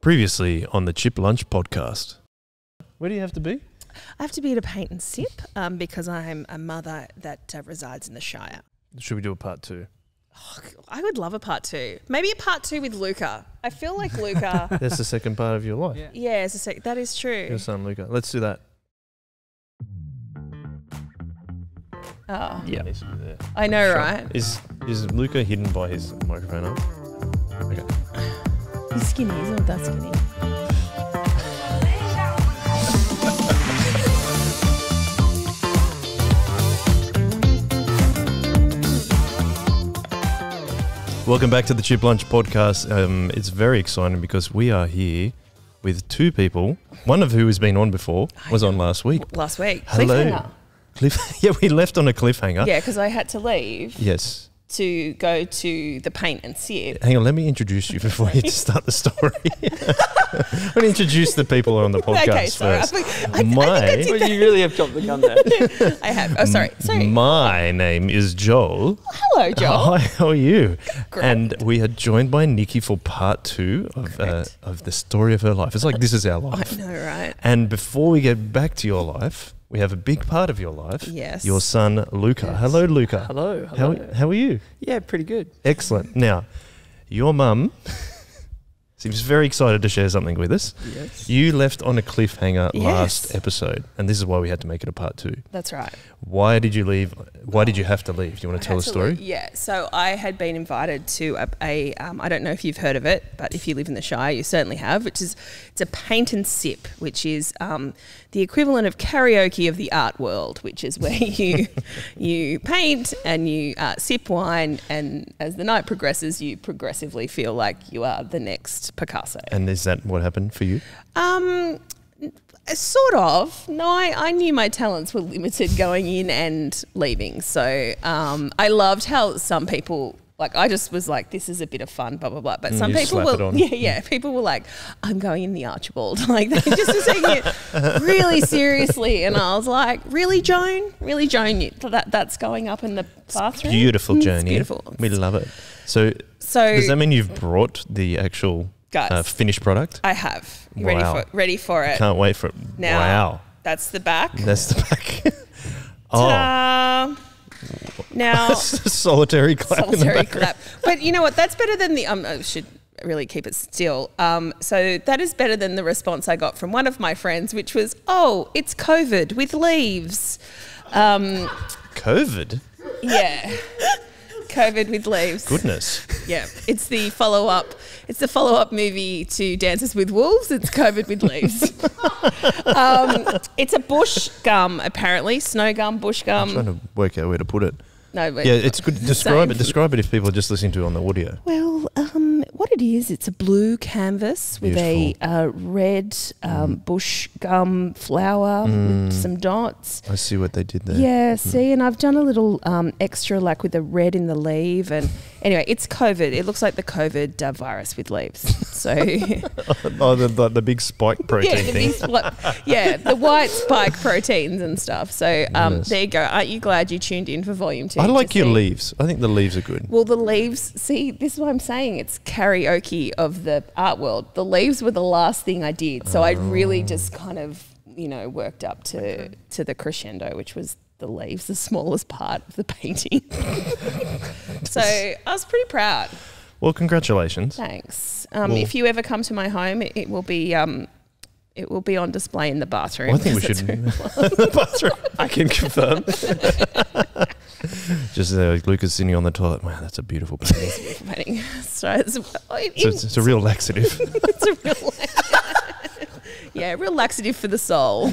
Previously on the Chip Lunch podcast. Where do you have to be? I have to be at a paint and sip because I'm a mother that resides in the Shire. Should we do a part two? Oh, I would love a part two. Maybe a part two with Luka. I feel like Luka. That's the second part of your life. Yeah, it's that is true. Your son Luka. Let's do that. Oh, Yeah. Needs to be there. I know, Sure. right? Is Luka hidden by his microphone up? Okay. He's skinny. He's not that skinny. Welcome back to the Chip Lunch podcast. It's very exciting because we are here with two people, one of who has been on before, was on last week. Last week. Hello. Cliffhanger. Yeah, we left on a cliffhanger. Yeah, because I had to leave Yes. to go to the paint and sip. Hang on, let me introduce you before you start the story. I'm going to introduce the people on the podcast Okay, sorry. first. I think I did Well, you really have chopped the gun there. I have. Oh, sorry. My name is Joel. Hello, Joel. Hi, how are you? Great. And we are joined by Nikki for part two Correct. of the story of her life. It's like this is our life. I know, right? And before we get back to your life, we have a big part of your life. Yes. Your son, Luka. Yes. Hello, Luka. Hello. How are you? Yeah, pretty good. Excellent. Now, your mum seems very excited to share something with us. Yes. You left on a cliffhanger Yes. last episode, and this is why we had to make it a part two. That's right. Why did you leave? Why did you have to leave? Do you want to tell the story? Yeah, so I had been invited to a I don't know if you've heard of it, but if you live in the Shire, you certainly have, it's a paint and sip, which is the equivalent of karaoke of the art world, which is where you paint and you sip wine, and as the night progresses, you progressively feel like you are the next Picasso. And is that what happened for you? Sort of. No, I knew my talents were limited going in and leaving. So I loved how some people, like, I just was like, this is a bit of fun, blah, blah, blah. But some you people slap it were, on. yeah, people were like, I'm going in the Archibald. Like, they just were taking it really seriously. And I was like, really, Joan? Really, Joan? That's going up in the bathroom? Beautiful, Joan. It's beautiful. We love it. So does that mean you've brought the actual finished product? I have. You Wow. ready for it? Can't wait for it. Now, Wow. That's the back. That's the back. Oh, Ta-da! Now, solitary clap. in the solitary background. clap. But you know what? That's better than the. I should really keep it still. So that is better than the response I got from one of my friends, which was, "Oh, it's COVID with leaves." COVID? Yeah, COVID with leaves. Goodness. Yeah, it's the follow-up. It's the follow-up movie to Dances with Wolves. It's COVID with leaves. It's a bush gum, apparently. Snow gum, bush gum. I'm trying to work out where to put it. No, but Yeah, it's good. Describe Same. it. Describe it if people are just listening to it on the audio. Well, what it is, it's a blue canvas with a red bush gum flower with some dots. I see what they did there. Yeah, see, and I've done a little extra, like with the red in the leaf. And anyway, it's COVID. It looks like the COVID virus with leaves. So Oh, the big spike protein yeah, thing. the white spike proteins and stuff. So Yes. there you go. Aren't you glad you tuned in for volume 2? I like to your see? leaves. I think the leaves are good. Well, the leaves, see, this is what I'm saying. It's karaoke of the art world. The leaves were the last thing I did. So I really just kind of, worked up to the crescendo, which was the leaves, the smallest part of the painting. So I was pretty proud. Well, congratulations. Thanks. If you ever come to my home, it will be on display in the bathroom. Well, I think we because should. that's The bathroom. I can confirm. Just Luka's sitting on the toilet. Wow, that's a beautiful painting. where I'm painting. So It's a real laxative. it's a real real laxative for the soul.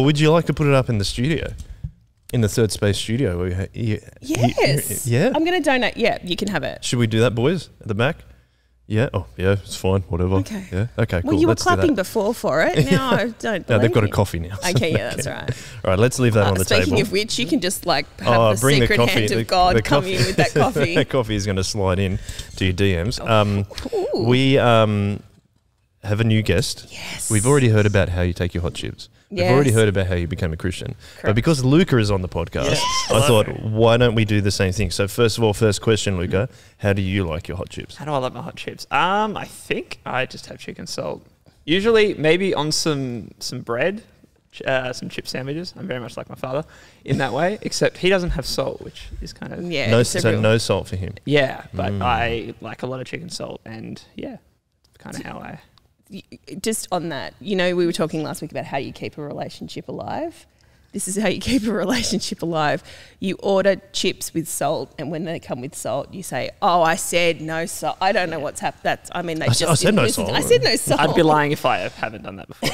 Would you like to put it up in the studio? In the Third Space studio? Yes. Yeah? I'm going to donate. Yeah, you can have it. Should we do that, boys? At the back? Yeah? Oh, yeah, it's fine. Whatever. Okay. Yeah? Okay, cool. Well, you were Let's do that. clapping before for it. Now I don't No, they've believe got a you. coffee now. Okay, yeah, that's right. All right, let's leave that on the table. Speaking of which, you can just have the bring secret hand of God come in with that coffee. That coffee is going to slide in to your DMs. Ooh. We have a new guest. Yes. We've already heard about how you take your hot chips. We've already heard about how you became a Christian. Correct. But because Luka is on the podcast, I thought, why don't we do the same thing? So first of all, first question, Luka, how do you like your hot chips? How do I like my hot chips? I think I just have chicken salt. Usually, maybe on some bread, some chip sandwiches. I'm very much like my father in that way, except he doesn't have salt, which is kind of... Yeah. No, so no salt for him. Yeah, but I like a lot of chicken salt, and yeah, kind of how I... Just on that, we were talking last week about how you keep a relationship alive. This is how you keep a relationship alive. You order chips with salt, and when they come with salt, you say, "Oh, I said no salt." I don't know what's happened. I said no salt. I said no salt. I'd be lying if I haven't done that before.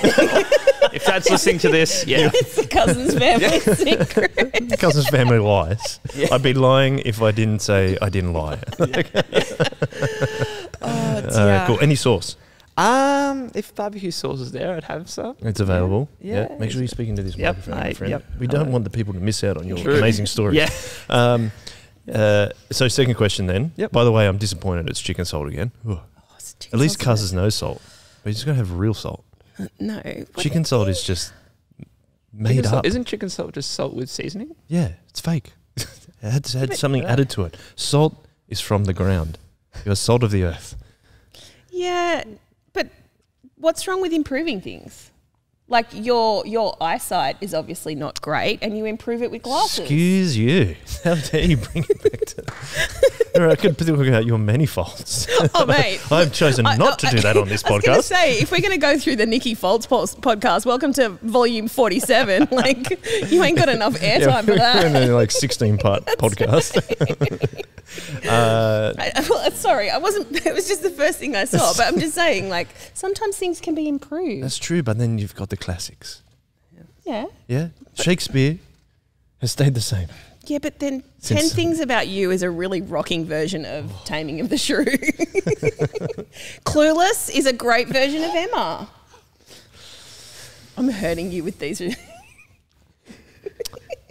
If Dad's listening to this, yeah. It's the cousin's family secret. Cousin's family lies. Yeah. I'd be lying if I didn't say I didn't lie. Oh, dear. Cool. Any sauce? If barbecue sauce is there, I'd have some. It's available. Yeah. Make sure you're speaking to this microphone, my friend. Yep. We don't want the people to miss out on your True. amazing story. Yeah. So second question then. Yep. By the way, I'm disappointed it's chicken salt again. At least Cuz has no salt. But you just got to have real salt. No. Chicken salt is just made up. Isn't chicken salt just salt with seasoning? Yeah, it's fake. It had something added to it. Salt is from the ground. You're salt of the earth. Yeah, but what's wrong with improving things? Like your eyesight is obviously not great, and you improve it with glasses. Excuse you. How dare you bring it back to... I could talk about your many faults. Oh, mate. I've chosen not to do that on this podcast. I was going to say, if we're going to go through the Nikki Faults podcast, welcome to volume 47. Like, you ain't got enough airtime for that. We're in a 16-part podcast. Sorry, I wasn't... It was just the first thing I saw, but I'm just saying, like, sometimes things can be improved. That's true, but then you've got the classics. Yeah. Yeah? Shakespeare has stayed the same. Yeah, but then 10 Things About You is a really rocking version of Taming of the Shrew. Clueless is a great version of Emma. I'm hurting you with these.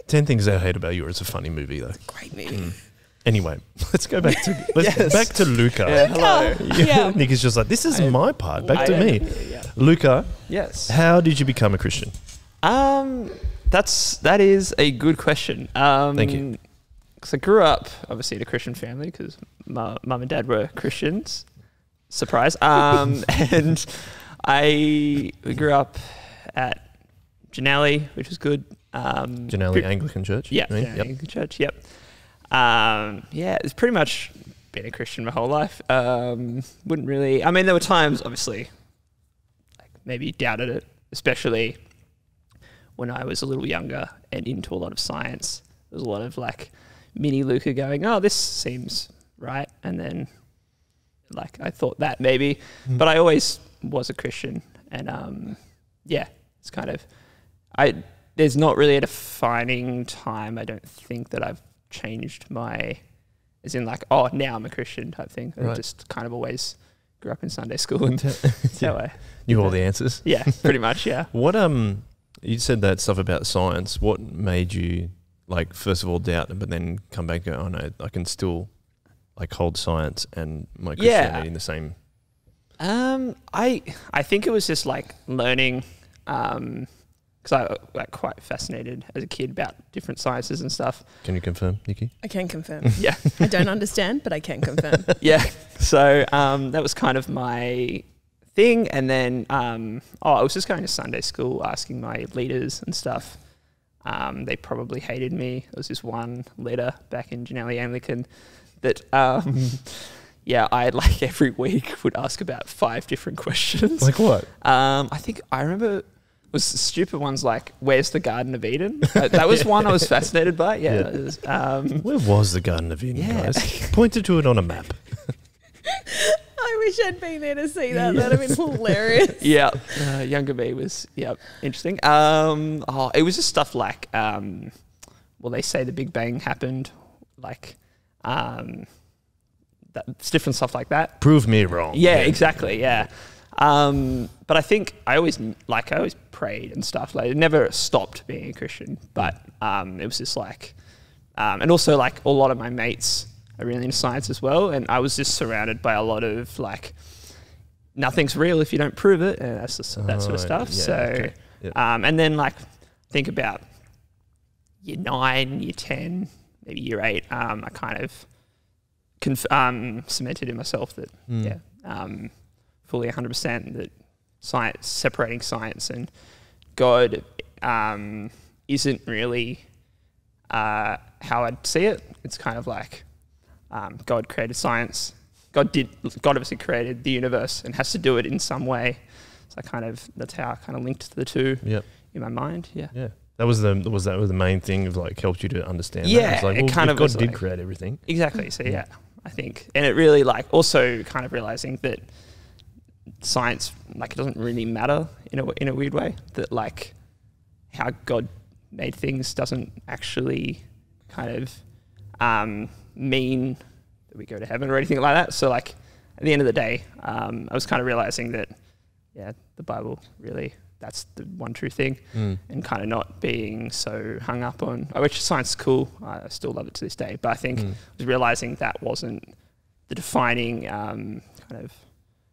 10 Things I Hate About You is a funny movie, though. Great movie. Anyway, let's go back to back to Luka. Yeah, hello. Yeah. Nikki's just like, this is my part. Back to me. Yeah. Luka, Yes. how did you become a Christian? That is a good question. Thank you. Because I grew up, obviously, in a Christian family because my mum and dad were Christians. Surprise. And we grew up at Janelli, which was good. Janelli Anglican Church? Yeah, you mean? Janelli Anglican Church, yep. It's pretty much been a Christian my whole life. Wouldn't really... I mean, there were times, obviously, like maybe doubted it, especially... when I was a little younger and into a lot of science. There was a lot of like mini Luka going, oh, this seems right. And then like I thought that maybe, but I always was a Christian. And it's kind of, there's not really a defining time. I don't think that I've changed as in like, oh, now I'm a Christian type thing. I just kind of always grew up in Sunday school and so I knew all the answers. Yeah, pretty much. Yeah. What, you said that stuff about science. What made you, like, first of all, doubt it, but then come back and go, oh, no, I can still, like, hold science and my Christianity in the same... I think it was just, like, learning, because I got quite fascinated as a kid about different sciences and stuff. Can you confirm, Nikki? I can confirm. Yeah. I don't understand, but I can confirm. Yeah. So that was kind of my... thing, and then I was just going to Sunday school asking my leaders and stuff. They probably hated me. There was this one leader back in Janelli Anglican that I like every week would ask about 5 different questions. Like what? I remember it was stupid ones like, where's the Garden of Eden? That was one I was fascinated by. Yeah. It was, where was the Garden of Eden, guys? Pointed to it on a map. I wish I'd been there to see that. That'd have been hilarious. Yeah. Younger me was, interesting. It was just stuff like, they say the Big Bang happened, like, it's different stuff like that. Prove me wrong. Yeah, exactly, yeah. But I think I always prayed and stuff. Like, it never stopped being a Christian, but it was just like, and also like a lot of my mates are really into science as well, and I was just surrounded by a lot of like, nothing's real if you don't prove it, and that sort of stuff. Yep. And then like think about year 9, year 10, maybe year 8. I kind of cemented in myself that fully 100% that science, separating science and God isn't really how I'd see it. It's kind of like God created science. God obviously created the universe and has to do it in some way. So that's how I kind of linked the two in my mind. Yeah. Yeah. That was the main thing of like helped you to understand. Yeah. That. It's like, it kind of God did like, create everything. Exactly. So yeah, I think, and it really like also kind of realizing that science, like it doesn't really matter in a weird way, that like how God made things doesn't actually kind of mean that we go to heaven or anything like that. So like at the end of the day, I was kind of realizing that the Bible really, that's the one true thing, and kind of not being so hung up on, which science is cool, I still love it to this day, but I think I was realizing that wasn't the defining kind of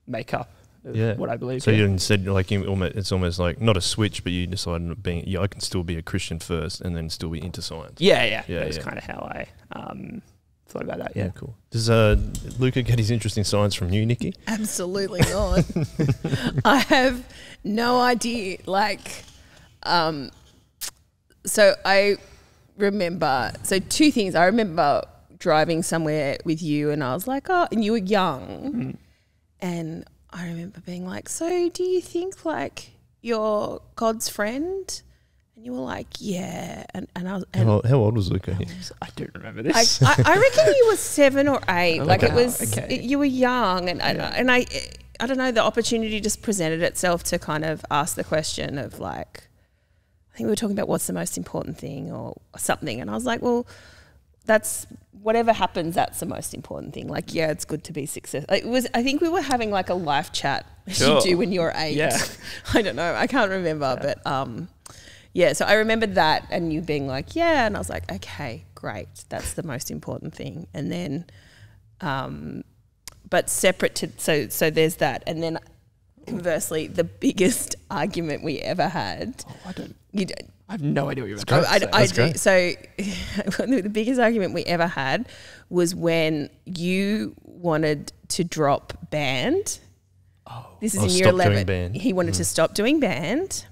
makeup of what I believe. So you instead, like, it's almost like not a switch, but you decided I can still be a Christian first and then still be into science. Yeah. That's kind of how I thought about that. Yeah, cool. Does Luka get his interest in science from you, Nikki? Absolutely not. I have no idea. Like, so I remember, two things. I remember driving somewhere with you and I was like, oh, and you were young. And I remember being like, so do you think like you're God's friend? And you were like, yeah. And I was... And how old was Luka? I don't remember this. I reckon you were 7 or 8. Oh, like wow. it was... you were young. And I don't know, the opportunity just presented itself to kind of ask the question of like... I think we were talking about what's the most important thing or something. And I was like, well, that's... whatever happens, that's the most important thing. Like, yeah, it's good to be successful. It was... I think we were having like a life chat as you do when you're 8. Yeah. I don't know. I can't remember. But... yeah, so I remember that and you being like, yeah, and I was like, okay, great, that's the most important thing. And then, but separate to, so there's that. And then conversely, the biggest argument we ever had. Oh, I don't. You don't. I have no idea what you're about to say. I do. So the biggest argument we ever had was when you wanted to drop band. Oh. This is in year 11. He wanted to stop doing band.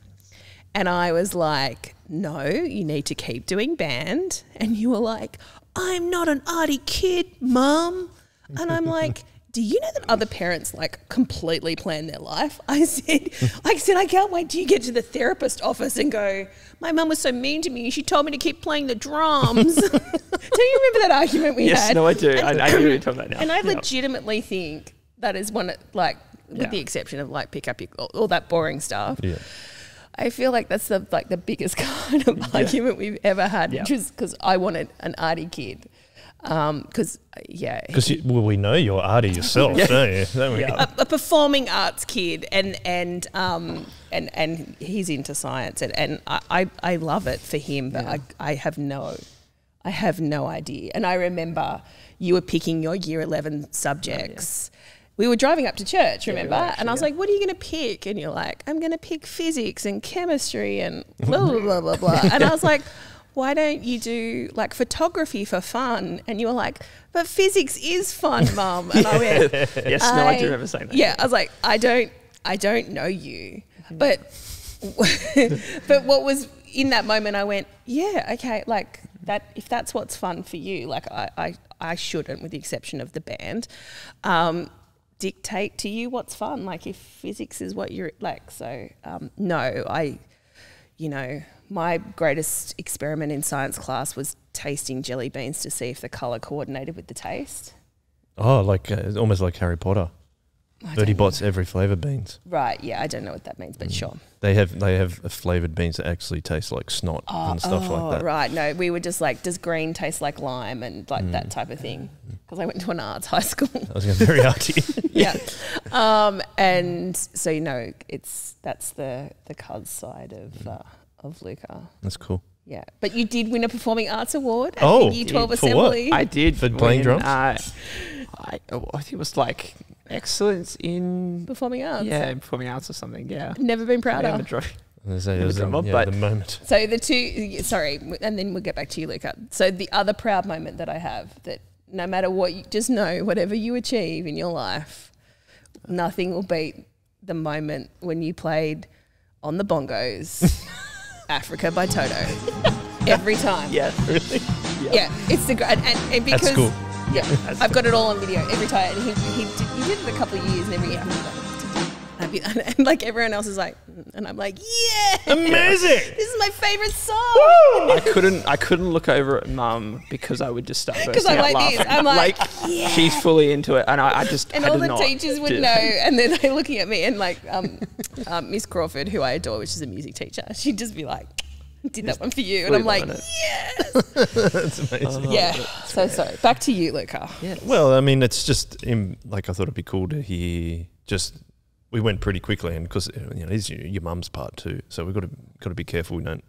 And I was like, no, you need to keep doing band. And you were like, I'm not an arty kid, Mum. And I'm like, do you know that other parents like completely plan their life? I said, I can't wait till you get to the therapist office and go, my mum was so mean to me. She told me to keep playing the drums. Do you remember that argument we had? Yes, no, I do. I know what you're talking about now. And I legitimately think that is one, like, with the exception of like pick up all that boring stuff. Yeah. I feel like that's the biggest kind of argument we've ever had, which was because I wanted an arty kid. Because we know you're arty yourself, don't we? A performing arts kid, and he's into science, and I love it for him, but I have no idea. And I remember you were picking your year 11 subjects. We were driving up to church, remember? And I was like, what are you going to pick? And you're like, I'm going to pick physics and chemistry and blah, blah, blah, blah, blah. And I was like, why don't you do like photography for fun? And you were like, but physics is fun, Mum. And I went, yes, no, I do remember saying that. Yeah, I was like, I don't know you. But what was in that moment, I went, yeah, okay, like that, if that's what's fun for you, like I shouldn't, with the exception of the band, dictate to you what's fun. Like if physics is what you're like, so no, my greatest experiment in science class was tasting jelly beans to see if the colour coordinated with the taste. Oh, like almost like Harry Potter. 30 bots every flavour beans. Right, yeah, I don't know what that means, but sure. They have flavoured beans that actually taste like snot and stuff like that. Right, no, we were just like, does green taste like lime and like that type of thing? Because I went to an arts high school. I was getting very arty. Yeah. And so, that's the cuz side of Luka. That's cool. Yeah, but you did win a Performing Arts Award at the Year 12 Assembly. I did. For playing drums? I think it was like excellence in... Performing Arts. Yeah, in Performing Arts or something, yeah. Never been prouder. The moment. So the two, sorry, and then we'll get back to you, Luka. So the other proud moment that I have, that no matter what, you just know, whatever you achieve in your life, nothing will beat the moment when you played on the bongos, Africa by Toto. Every time. Yeah, really? Yeah, it's the great, and because that's cool. Yeah, I've got it all on video every time. And he did it a couple of years, and every year and like everyone else is like, and I'm like, yeah, amazing. This is my favorite song. I couldn't look over at Mum because I would just start because I'm like laughing. this. I'm like yeah. She's fully into it, and I just and all the teachers would know, and then they're looking at me, and like Miss Crawford, who I adore, which is a music teacher, she'd just be like, did that one for you, and I'm like, yes. That's amazing. Yeah. So sorry. Back to you, Luka. Yeah. Well, I mean, it's just like I thought it'd be cool to hear. Just we went pretty quickly, and because it's your mum's part too, so we've got to be careful we don't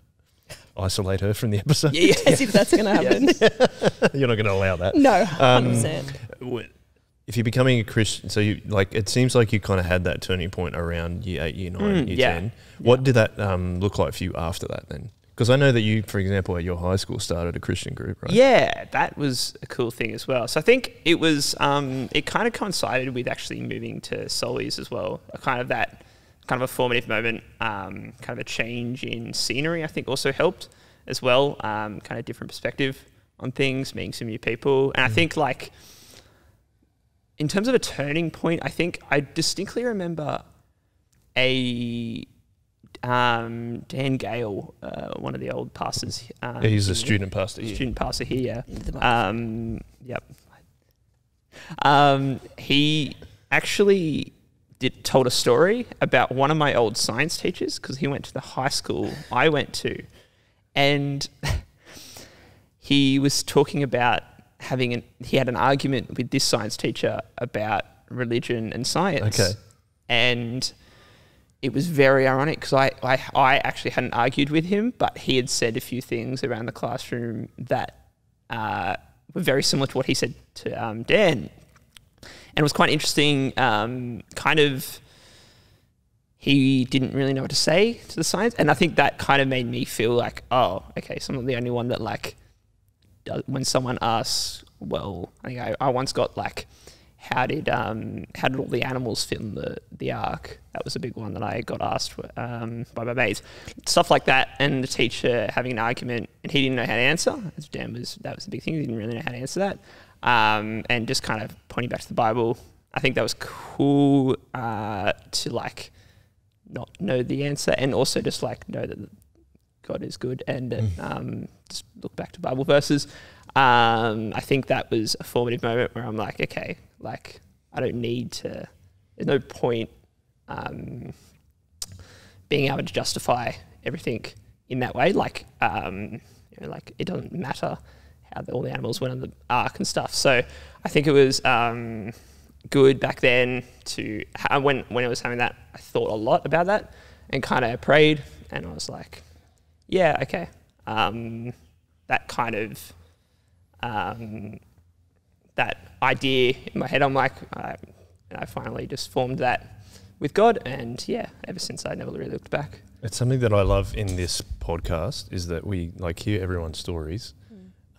isolate her from the episode. Yeah, as if that's going to happen. You're not going to allow that. No, 100%. If you're becoming a Christian, so you like it seems like you kind of had that turning point around year 8, year 9, year 10. What did that look like for you after that then? Because I know that you, for example, at your high school started a Christian group, right? Yeah, that was a cool thing as well. So I think it was, it kind of coincided with actually moving to Symbolise as well. Kind of a formative moment, kind of a change in scenery, I think also helped as well. Kind of different perspective on things, meeting some new people. And I think like, in terms of a turning point, I think I distinctly remember Dan Gale, one of the old pastors. He's a student pastor. Student pastor here. Yep. He actually told a story about one of my old science teachers because he went to the high school I went to, and he was talking about he had an argument with this science teacher about religion and science. Okay. And it was very ironic because I actually hadn't argued with him, but he had said a few things around the classroom that were very similar to what he said to Dan. And it was quite interesting, he didn't really know what to say to the science. And I think that kind of made me feel like, oh, okay, so I'm not the only one that like, when someone asks, well, I think I once got like, how did all the animals fit in the ark? That was a big one that I got asked by my mates. Stuff like that, and the teacher having an argument, and he didn't know how to answer. That was the big thing. He didn't really know how to answer that, and just kind of pointing back to the Bible. I think that was cool to like not know the answer, and also just like know that God is good, and just look back to Bible verses. I think that was a formative moment where I'm like, okay, like I don't need to. There's no point being able to justify everything in that way. Like, like it doesn't matter how all the animals went on the ark and stuff. So I think it was good back then to when I was having that, I thought a lot about that and kind of prayed, and I was like, yeah, okay, that kind of. That idea in my head, I'm like, I finally just formed that with God, and yeah, ever since I never really looked back. It's something that I love in this podcast is that we like hear everyone's stories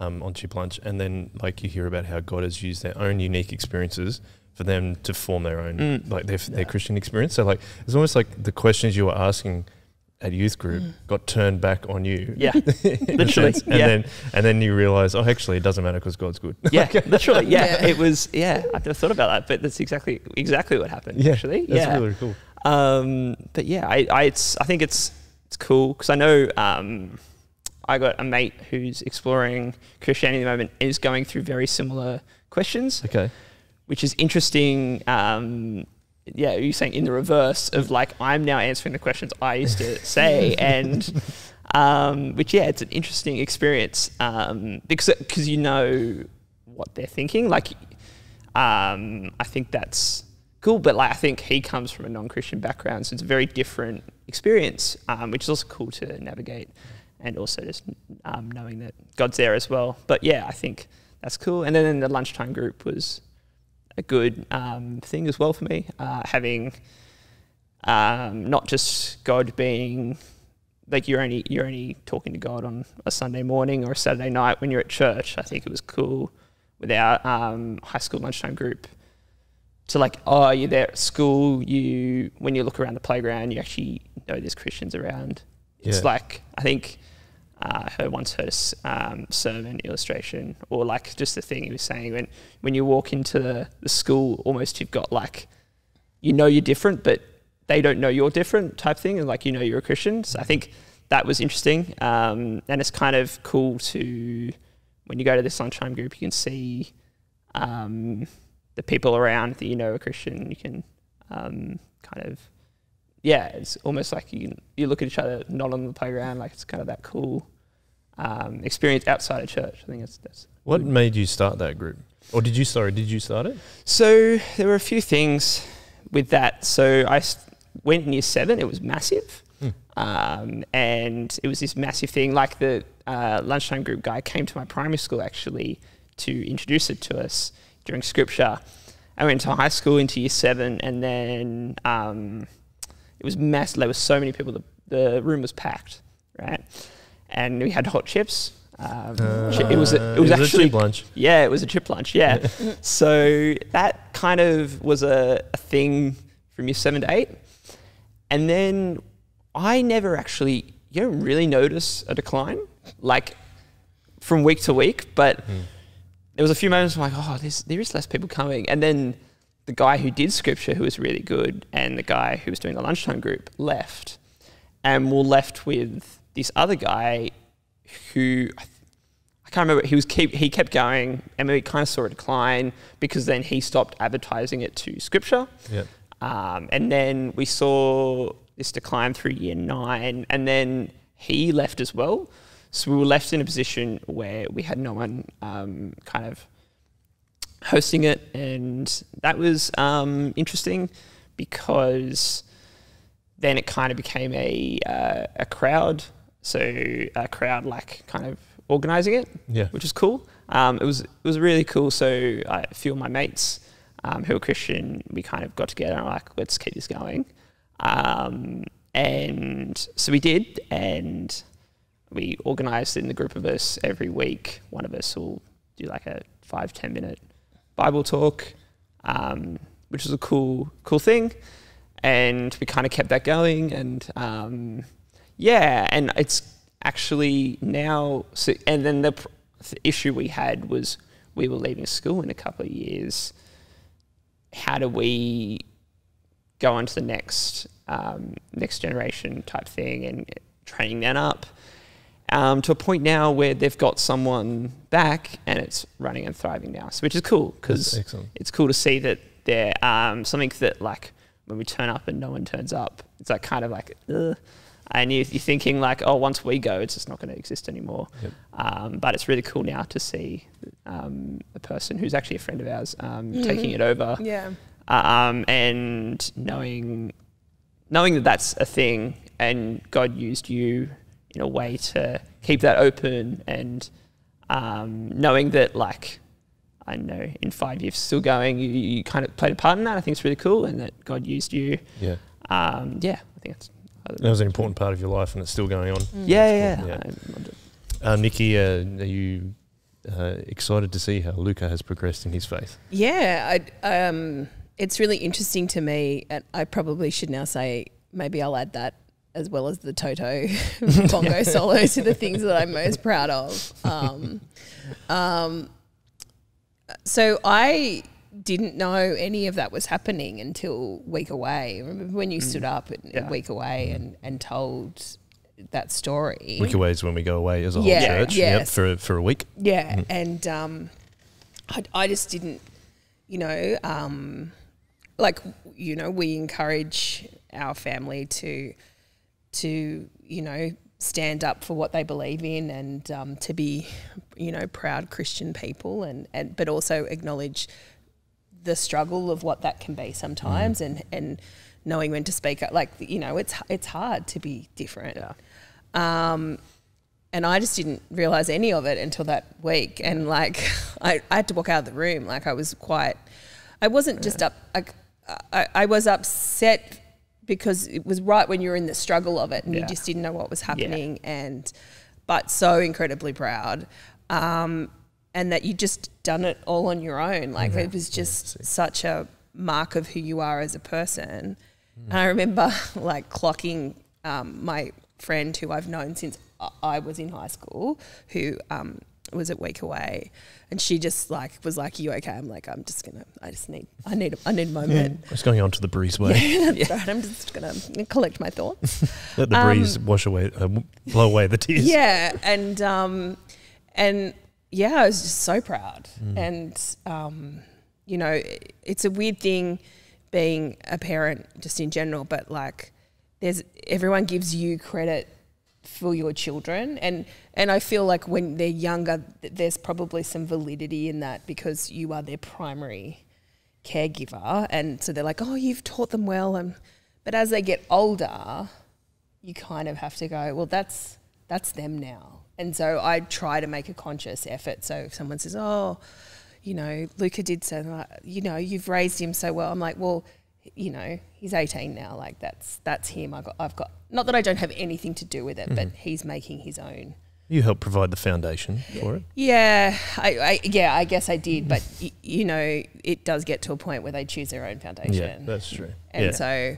on Chip Lunch, and then like you hear about how God has used their own unique experiences for them to form their own like their Christian experience. So like it's almost like the questions you were asking at youth group got turned back on you. Yeah, literally. And then you realise, oh, actually, it doesn't matter because God's good. Yeah, literally. Yeah, it was. Yeah, I've never thought about that, but that's exactly what happened. Yeah, actually. That's really cool. But yeah, I think it's cool because I know I got a mate who's exploring Christianity at the moment and is going through very similar questions. Okay, which is interesting. Yeah, you're saying in the reverse of like I'm now answering the questions I used to say, and which it's an interesting experience because you know what they're thinking. Like, I think that's cool, but like I think he comes from a non-Christian background, so it's a very different experience, which is also cool to navigate, and also just knowing that God's there as well. But yeah, I think that's cool. And then the lunchtime group was a good thing as well for me, having not just God being like you're only talking to God on a Sunday morning or a Saturday night when you're at church. I think it was cool with our high school lunchtime group to like, oh, you're there at school. When you look around the playground, you actually know there's Christians around. It's like, I think I once heard a sermon illustration, or like just the thing he was saying when you walk into the school, almost you've got like, you know you're different, but they don't know you're different type thing, and like, you know you're a Christian. So I think that was interesting, and it's kind of cool to, when you go to this lunchtime group, you can see the people around that you know are Christian. You can kind of, it's almost like you look at each other, not on the playground, like it's kind of that cool experience outside of church. I think that's What made you start that group? Or did you start it? So there were a few things with that. So I went in year 7, it was massive. And it was this massive thing. Like the lunchtime group guy came to my primary school actually to introduce it to us during scripture. I went to high school into year 7, and then it was massive. There were so many people. The room was packed, right? And we had hot chips. It was actually a chip lunch. Yeah, it was a chip lunch. Yeah. So that kind of was a thing from year 7 to 8. And then I never actually, you don't really notice a decline, like from week to week, but there was a few moments where I'm like, oh, there is less people coming. And then the guy who did scripture, who was really good, and the guy who was doing the lunchtime group left. And we're left with this other guy who, I can't remember, he kept going, and we kind of saw a decline because then he stopped advertising it to scripture. Yeah. And then we saw this decline through year 9, and then he left as well. So we were left in a position where we had no one kind of hosting it, and that was interesting because then it kind of became a crowd. So a crowd like kind of organising it, which is cool. It was really cool. So a few of my mates who are Christian, we kind of got together and like, let's keep this going. And so we did, and we organised in the group of us every week. One of us will do like a 5-10 minute Bible talk, which was a cool thing. And we kind of kept that going, and and it's actually now. So, and then the issue we had was we were leaving school in a couple of years. How do we go on to the next generation type thing and training them up to a point now where they've got someone back and it's running and thriving now, so which is cool because it's cool to see that they're something that like when we turn up and no one turns up, it's like kind of like ugh. And you're thinking like, oh, once we go, it's just not going to exist anymore. Yep. But it's really cool now to see a person who's actually a friend of ours taking it over. Yeah. And knowing that that's a thing, and God used you in a way to keep that open, and knowing that like, I don't know, in 5 years still going, you kind of played a part in that. I think it's really cool, and that God used you. Yeah. I think that was an important part of your life, and it's still going on. Yeah. Nikki, are you excited to see how Luka has progressed in his faith? Yeah, it's really interesting to me, and I probably should now say, maybe I'll add that as well as the Toto bongo solo to the things that I'm most proud of. So I didn't know any of that was happening until week away. Remember when you stood up at week away and told that story? Week away is when we go away as a whole church. Yes. Yep, for a week. Yeah, and I just didn't, we encourage our family to stand up for what they believe in, and to be, proud Christian people, and but also acknowledge the struggle of what that can be sometimes, and knowing when to speak up. Like, it's hard to be different. Yeah. And I just didn't realise any of it until that week. And like, I had to walk out of the room. Like, I wasn't just I was upset because it was right when you were in the struggle of it and you Yeah. just didn't know what was happening, but so incredibly proud. And that you just done it all on your own. Like it was just such a mark of who you are as a person. And I remember like clocking my friend who I've known since I was in high school, who was at Week Away, and she just like was like, "You okay?" I'm like, I need a moment. It's going on to the breezeway. Yeah, that's right. I'm just gonna collect my thoughts. Let the breeze blow away the tears. Yeah, and yeah, I was just so proud. And you know, it's a weird thing being a parent just in general, but like everyone gives you credit for your children, and I feel like when they're younger there's probably some validity in that because you are their primary caregiver, and so they're like, oh, you've taught them well, but as they get older you kind of have to go, well, that's them now. And so I try to make a conscious effort. So if someone says, oh, you know, Luka did so, you know, you've raised him so well, I'm like, well, you know, he's 18 now, like that's him. I've got not that I don't have anything to do with it, but he's making his own. You help provide the foundation for it. Yeah, I guess I did, but you know, it does get to a point where they choose their own foundation. Yeah, that's true. And so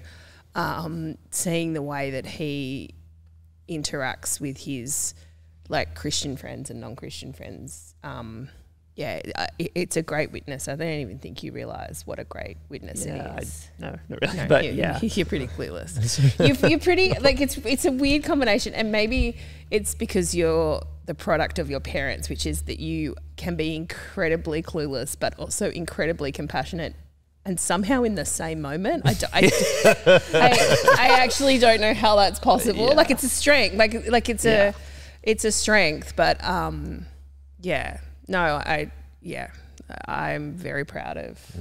seeing the way that he interacts with his like Christian friends and non-Christian friends, it's a great witness. I don't even think you realise what a great witness it is. No, not really. But you're pretty clueless. you're pretty like it's a weird combination, and maybe it's because you're the product of your parents, which is that you can be incredibly clueless but also incredibly compassionate, and somehow in the same moment. I actually don't know how that's possible. Yeah. Like it's a strength. Like it's a strength, but I'm very proud of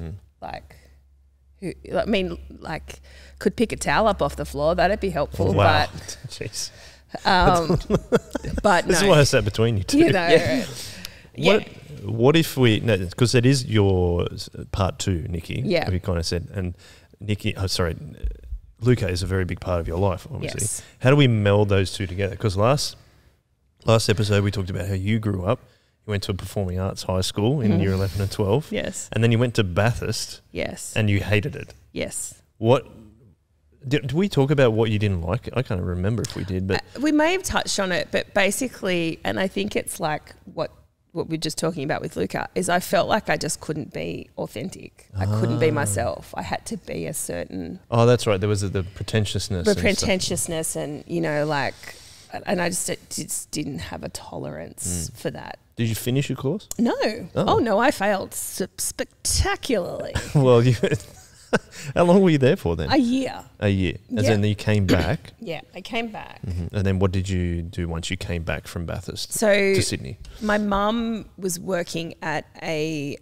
could pick a towel up off the floor. That'd be helpful. Wow. But jeez. But This no. is why I sat between you two. You know, What if we, because it is your part two, Nikki. Yeah. We kind of said, and Nikki, Luka is a very big part of your life, obviously. Yes. How do we meld those two together? Because last episode we talked about how you grew up. You went to a performing arts high school in year 11 and 12. Yes. And then you went to Bathurst. Yes. And you hated it. Yes. What did we talk about what you didn't like? I can't remember if we did, but we may have touched on it, but basically, and I think it's like what we're just talking about with Luka, is I felt like I just couldn't be authentic. I couldn't be myself. I had to be a certain... Oh, that's right. There was the pretentiousness. The pretentiousness and, you know, like... And I just didn't have a tolerance for that. Did you finish your course? No. Oh no, I failed spectacularly. Well, how long were you there for then? A year. A year. As in you came back? Yeah, I came back. Mm-hmm. And then what did you do once you came back from Bathurst to Sydney? My mum was working at a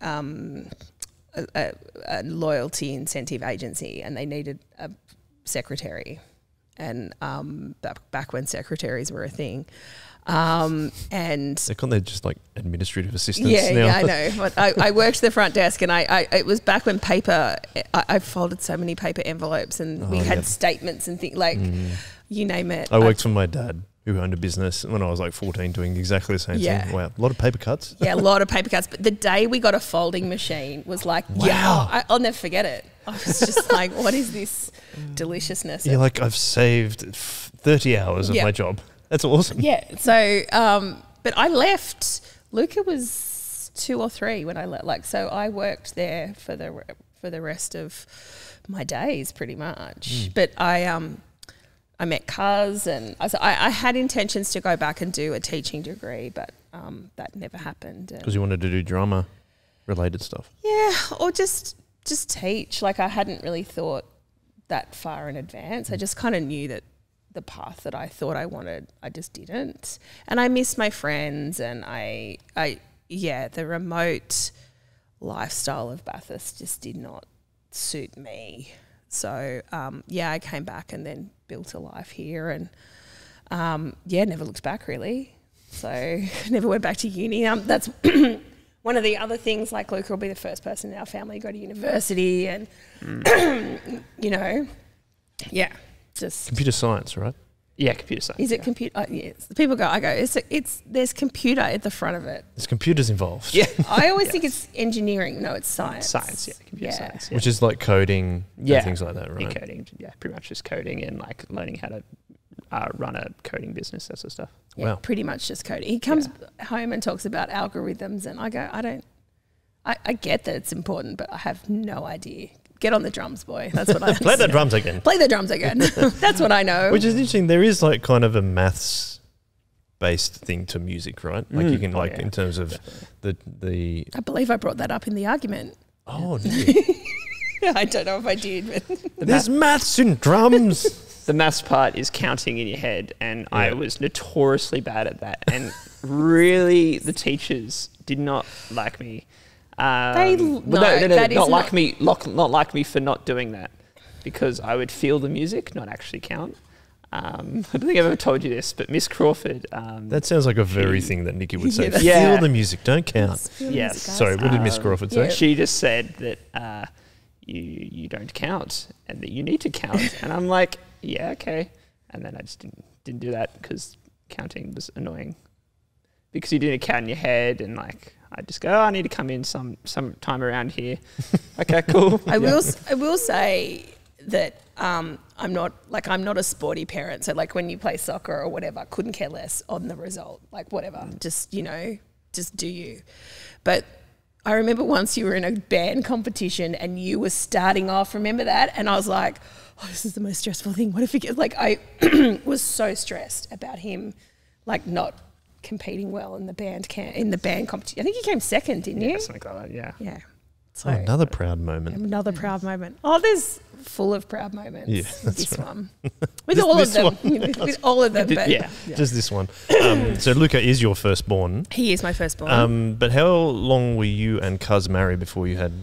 loyalty incentive agency, and they needed a secretary. And back when secretaries were a thing. And they're just like administrative assistants yeah, now. Yeah, I know. But I worked the front desk, and it was back when paper. I folded so many paper envelopes, and we had statements and things like you name it. I worked for my dad, who owned a business when I was like 14, doing exactly the same thing. Wow, a lot of paper cuts. Yeah, a lot of paper cuts. But the day we got a folding machine was like, wow, I'll never forget it. I was just like, what is this deliciousness? You're like, I've saved 30 hours of my job. That's awesome. Yeah. So, but I left. Luka was 2 or 3 when I left. Like, so I worked there for the rest of my days, pretty much. But I met Kaz, and I had intentions to go back and do a teaching degree, but that never happened. Because you wanted to do drama related stuff. Yeah, or just teach. Like, I hadn't really thought that far in advance. I just kind of knew that the path that I thought I wanted, I just didn't. And I miss my friends, and the remote lifestyle of Bathurst just did not suit me. So, I came back and then built a life here, and never looked back really. So never went back to uni. That's one of the other things, like Luka will be the first person in our family to go to university, and you know, Yeah, just Computer science, right? Yeah, computer science. is it computer? Yes. People go. I go. It's there's computer at the front of it. There's computers involved. Yeah. I always think it's engineering. No, it's science. Science, yeah, computer science. Yeah. Which is like coding Yeah. and things like that, right? Coding, yeah, pretty much just coding and like learning how to run a coding business, that sort of stuff. Yeah, Wow. pretty much just coding. He comes home and talks about algorithms, and I go, I get that it's important, but I have no idea. Get on the drums, boy. That's what I Play the drums again. Play the drums again. That's what I know. Which is interesting. There is like kind of a maths based thing to music, right? Like you can in terms of the I believe I brought that up in the argument. oh, did you? I don't know if I did, but There's maths in drums. The maths part is counting in your head, and I was notoriously bad at that. And really, the teachers did not like me. Not like me for not doing that, because I would feel the music, not actually count. I don't think I've ever told you this, but Miss Crawford. That sounds like a very thing that Nikki would say. Yeah. Feel the music, don't count. Yes. Sorry, what did Miss Crawford say? She just said that you don't count and that you need to count, and I'm like, yeah, okay. And then I just didn't do that because counting was annoying, because you didn't count in your head, and like I just go, I need to come in some time around here. Okay, cool. I will say that I'm not a sporty parent. So like when you play soccer or whatever, couldn't care less on the result. Like whatever, just do you. But I remember once you were in a band competition and you were starting off. Remember that? And I was like, oh, this is the most stressful thing. What if it gets like I was so stressed about him, like not competing well in the band competition. I think you came second, didn't you? Something like that. Yeah. Yeah. So Oh, another proud moment. another proud moment. Oh, there's full of proud moments. Yeah, with that's this right. one. With all of them. With all of them. But Yeah. Just this one. So Luka is your firstborn. he is my firstborn. But how long were you and Cuz married before you had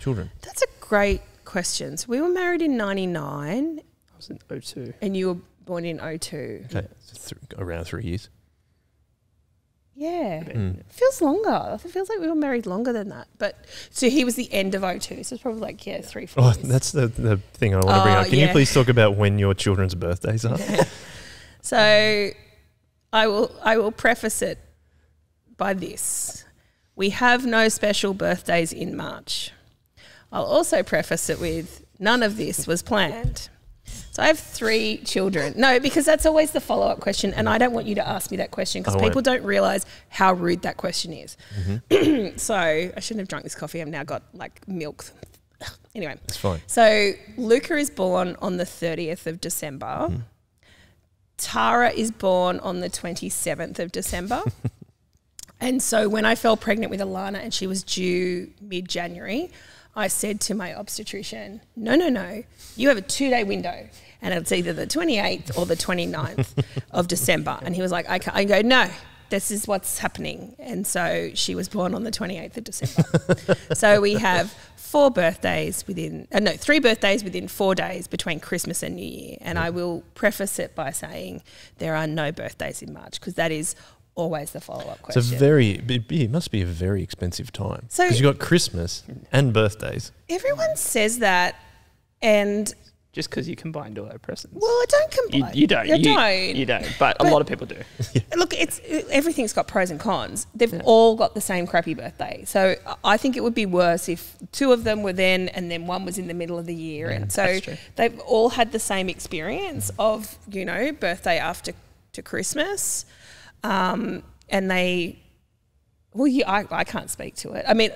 children? That's a great question. So we were married in 99 I was in 02. and you were born in 02. Okay, so around 3 years. Yeah. Mm. It feels longer. It feels like we were married longer than that. But so he was the end of 02. So it's probably like, 3-4 Oh, years. that's the thing I want to bring up. Can you please talk about when your children's birthdays are? So I will preface it by this. We have no special birthdays in March. I'll also preface it with none of this was planned. So I have 3 children. No, because that's always the follow-up question, and I don't want you to ask me that question because people don't realise how rude that question is. Mm-hmm. So I shouldn't have drunk this coffee. I've now got like milk. Anyway. It's fine. So Luka is born on the 30th of December. Mm-hmm. Tara is born on the 27th of December. And so when I fell pregnant with Alana and she was due mid-January, I said to my obstetrician, no, you have a 2-day window and it's either the 28th or the 29th of December. And he was like, I go, no, this is what's happening. And so she was born on the 28th of December. So we have 3 birthdays within 4 days between Christmas and New Year. And I will preface it by saying there are no birthdays in March because that is always the follow-up question. It must be a very expensive time. So- because you've got Christmas and birthdays. Everyone says that, and Just because you combined all our presents. well, I don't combine. You don't. You don't. But a lot of people do. Look, everything's got pros and cons. They've all got the same crappy birthday. So I think it would be worse if 2 of them were then and then one was in the middle of the year. And so that's true. they've all had the same experience of, birthday after to Christmas. And I can't speak to it. I mean,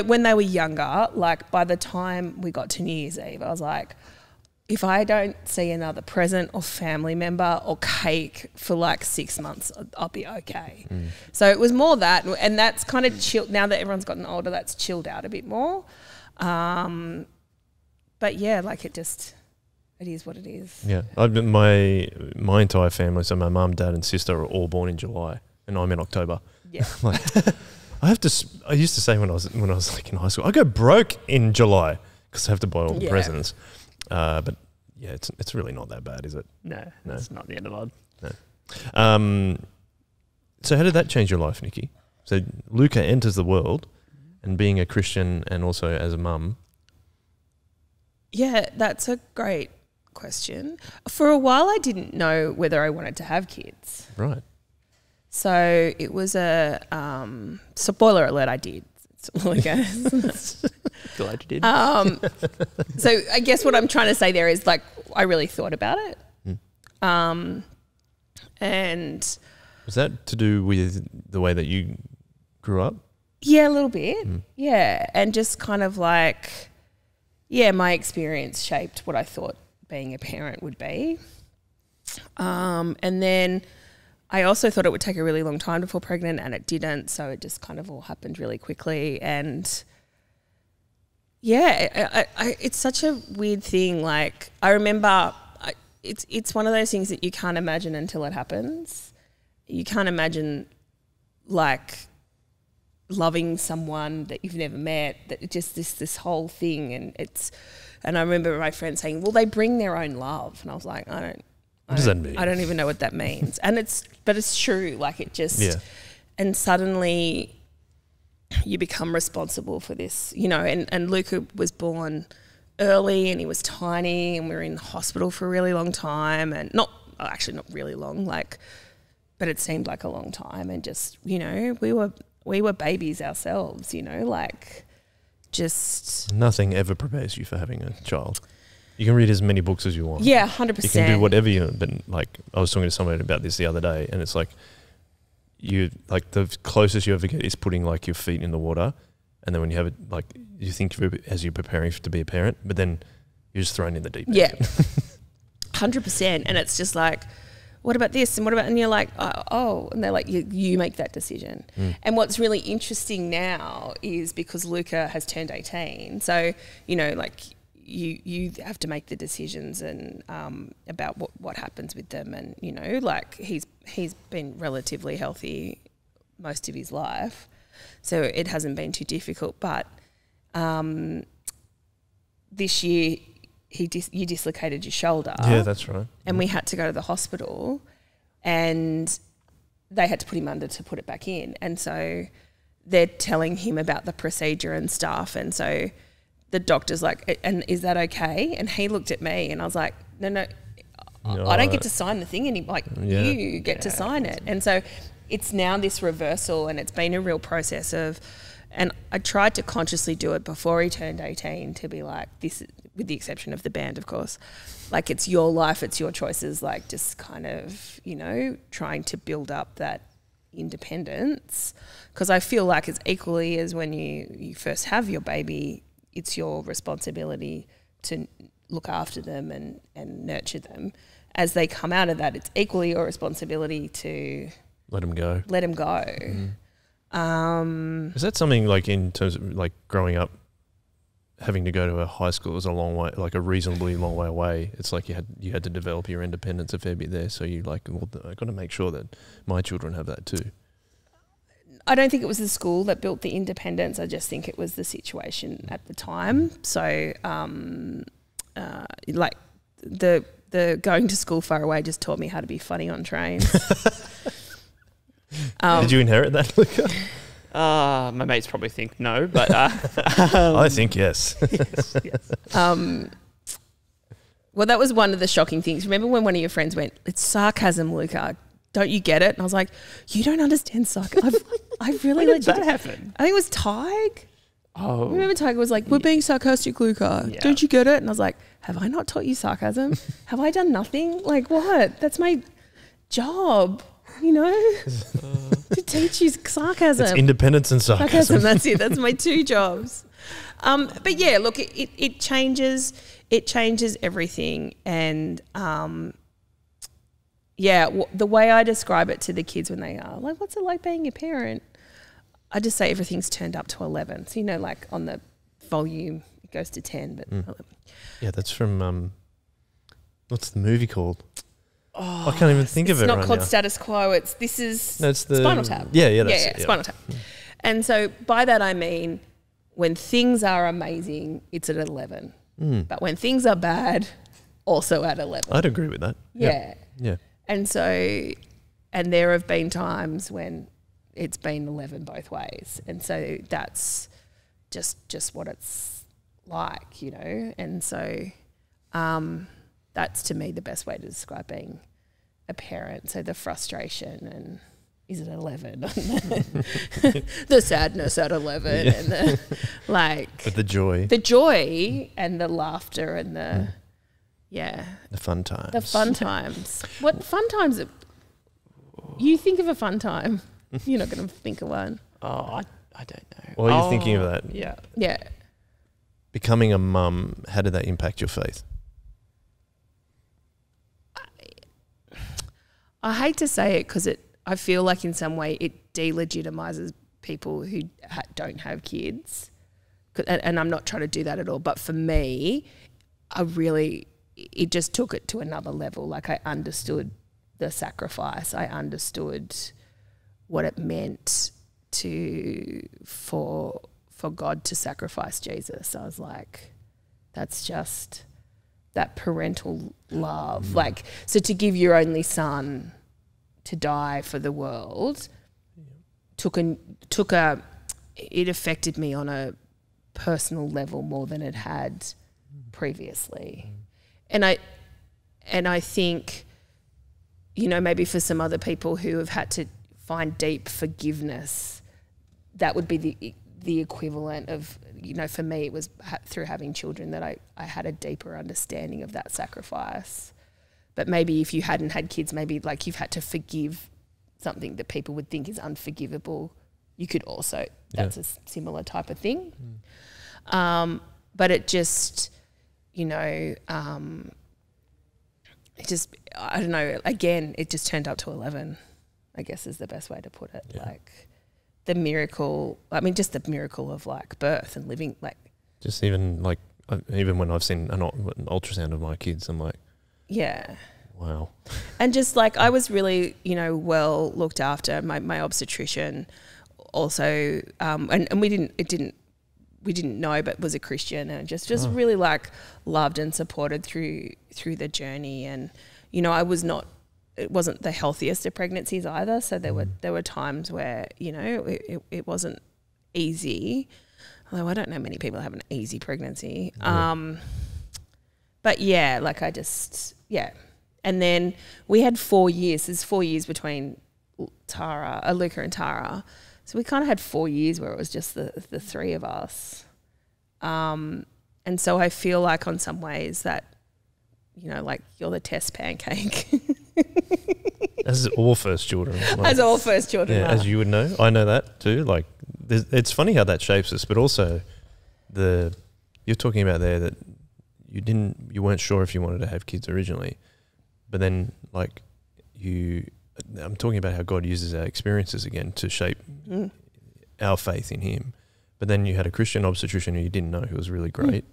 when they were younger, like by the time we got to New Year's Eve, I was like, if I don't see another present or family member or cake for like 6 months, I'll be okay. Mm. So it was more that, and that's kind of chilled. Now that everyone's gotten older, that's chilled out a bit more. But yeah, like it is what it is. Yeah, my entire family, so my mum, dad, and sister are all born in July, and I'm in October. Yeah, I used to say when I was like in high school, I go broke in July because I have to buy all the presents. But yeah, it's really not that bad, is it? No, it's not the end of the world. No. So how did that change your life, Nikki? So Luka enters the world, and being a Christian and also as a mum. Yeah, that's a great question. For a while, I didn't know whether I wanted to have kids. Right. So it was a spoiler alert. I did. Glad you did. So I guess what I'm trying to say there is like I really thought about it. And was that to do with the way that you grew up? Yeah, a little bit. Yeah, and just kind of like, yeah, my experience shaped what I thought being a parent would be. And then I also thought it would take a really long time to fall pregnant, and it didn't. So it just kind of all happened really quickly. And yeah, it's such a weird thing. Like I remember, it's one of those things that you can't imagine until it happens. You can't imagine like loving someone that you've never met. That it just this whole thing, and I remember my friend saying, "Well, they bring their own love," and I was like, What does that mean? I don't even know what that means. But it's true. Like it just, and suddenly you become responsible for this, you know, and Luka was born early and he was tiny and we were in hospital for a really long time and not really long, like, but it seemed like a long time and just, you know, we were babies ourselves, you know, like just. Nothing ever prepares you for having a child. You can read as many books as you want. Yeah, 100%. You can do whatever you want. But like, I was talking to someone about this the other day, and it's like, the closest you ever get is putting like your feet in the water, and then when you have it, like you think as you're preparing to be a parent, but then you're just thrown in the deep end. Yeah, 100%. And it's just like, what about this and what about, and you're like, oh, and they're like, you make that decision. And what's really interesting now is because Luka has turned 18, so you know, like. You have to make the decisions and about what happens with them, and you know, like he's been relatively healthy most of his life, so it hasn't been too difficult. But this year you dislocated your shoulder. Yeah, that's right. And we had to go to the hospital, and they had to put him under to put it back in, and so they're telling him about the procedure and stuff, and so. The doctor's like, and is that okay? And he looked at me and I was like, no, I don't get to sign the thing anymore. Like, you get to sign it. And so it's now this reversal, and it's been a real process of, and I tried to consciously do it before he turned 18 to be like, this, with the exception of the band, of course, like it's your life, it's your choices, like just kind of, you know, trying to build up that independence. Because I feel like it's equally as when you first have your baby, it's your responsibility to look after them and nurture them. As they come out of that, it's equally your responsibility to let them go. Is that something like in terms of like growing up, having to go to a high school is a long way, like a reasonably long way away. It's like you had to develop your independence a fair bit there. So you like, well, I got to make sure that my children have that too. I don't think it was the school that built the independence. I just think it was the situation at the time. So, like the going to school far away just taught me how to be funny on trains. Did you inherit that, Luka? My mates probably think no, but I think yes. yes. Well, that was one of the shocking things. Remember when one of your friends went, "It's sarcasm, Luka. Don't you get it?" And I was like, "You don't understand sarcasm." I really when did that happen? I think it was Tig. Oh, remember Tig was like, "We're being sarcastic, Luka. Yeah. Don't you get it?" And I was like, "Have I not taught you sarcasm? Have I done nothing? Like what? That's my job, you know, to teach you sarcasm." It's independence and sarcasm. That's it. That's my two jobs. But yeah, look, it changes. It changes everything, and the way I describe it to the kids when they are like, "What's it like being a parent?" I just say everything's turned up to 11. So, you know, like on the volume, it goes to 10, but 11. Yeah, that's from, what's the movie called? I can't even think of it right now. It's not called Status Quo. This is Spinal Tap. Yeah, that's it. Spinal Tap. Yeah. And so by that I mean when things are amazing, it's at 11. But when things are bad, also at 11. I'd agree with that. Yeah. Yeah. And so, and there have been times when it's been 11 both ways. And so that's just what it's like, you know. And so, that's to me the best way to describe being a parent. So the frustration and is it 11? The sadness at 11 and the but the joy. The joy and the laughter and the the fun times. The fun times. What fun times? You think of a fun time. You're not going to think of one. Oh, I don't know. While you're thinking of that, Yeah. becoming a mum, how did that impact your faith? I hate to say it because I feel like in some way it delegitimizes people who don't have kids. And I'm not trying to do that at all. But for me, it just took it to another level. Like I understood the sacrifice. I understood what it meant for God to sacrifice Jesus. I was like, that's just that parental love. Like, so to give your only son to die for the world it affected me on a personal level more than it had previously. And I think, maybe for some other people who have had to find deep forgiveness, that would be the equivalent of, for me it was through having children that I had a deeper understanding of that sacrifice. But maybe if you hadn't had kids, maybe like you've had to forgive something that people would think is unforgivable, you could also, that's a similar type of thing. But it just, it just, I don't know, again, it just turned up to 11, I guess is the best way to put it. Yeah. Like the miracle, just the miracle of like birth and living, like. Just even like, even when I've seen an ultrasound of my kids, I'm like, yeah. Wow. And just like I was really, well looked after. My obstetrician also, and we didn't know, but was a Christian and just really like loved and supported through the journey. And it wasn't the healthiest of pregnancies either. So there were times where it wasn't easy. Although I don't know many people have an easy pregnancy. Yeah. But yeah, like I just And then we had 4 years. There's 4 years between Luka and Tara. So we kind of had 4 years where it was just the three of us. And so I feel like on some ways that, like you're the test pancake. As all first children. Like, as all first children are. As you would know. I know that too. Like it's funny how that shapes us, but also you're talking about there that you weren't sure if you wanted to have kids originally. But then, like, I'm talking about how God uses our experiences again to shape our faith in Him. But then you had a Christian obstetrician who you didn't know who was really great.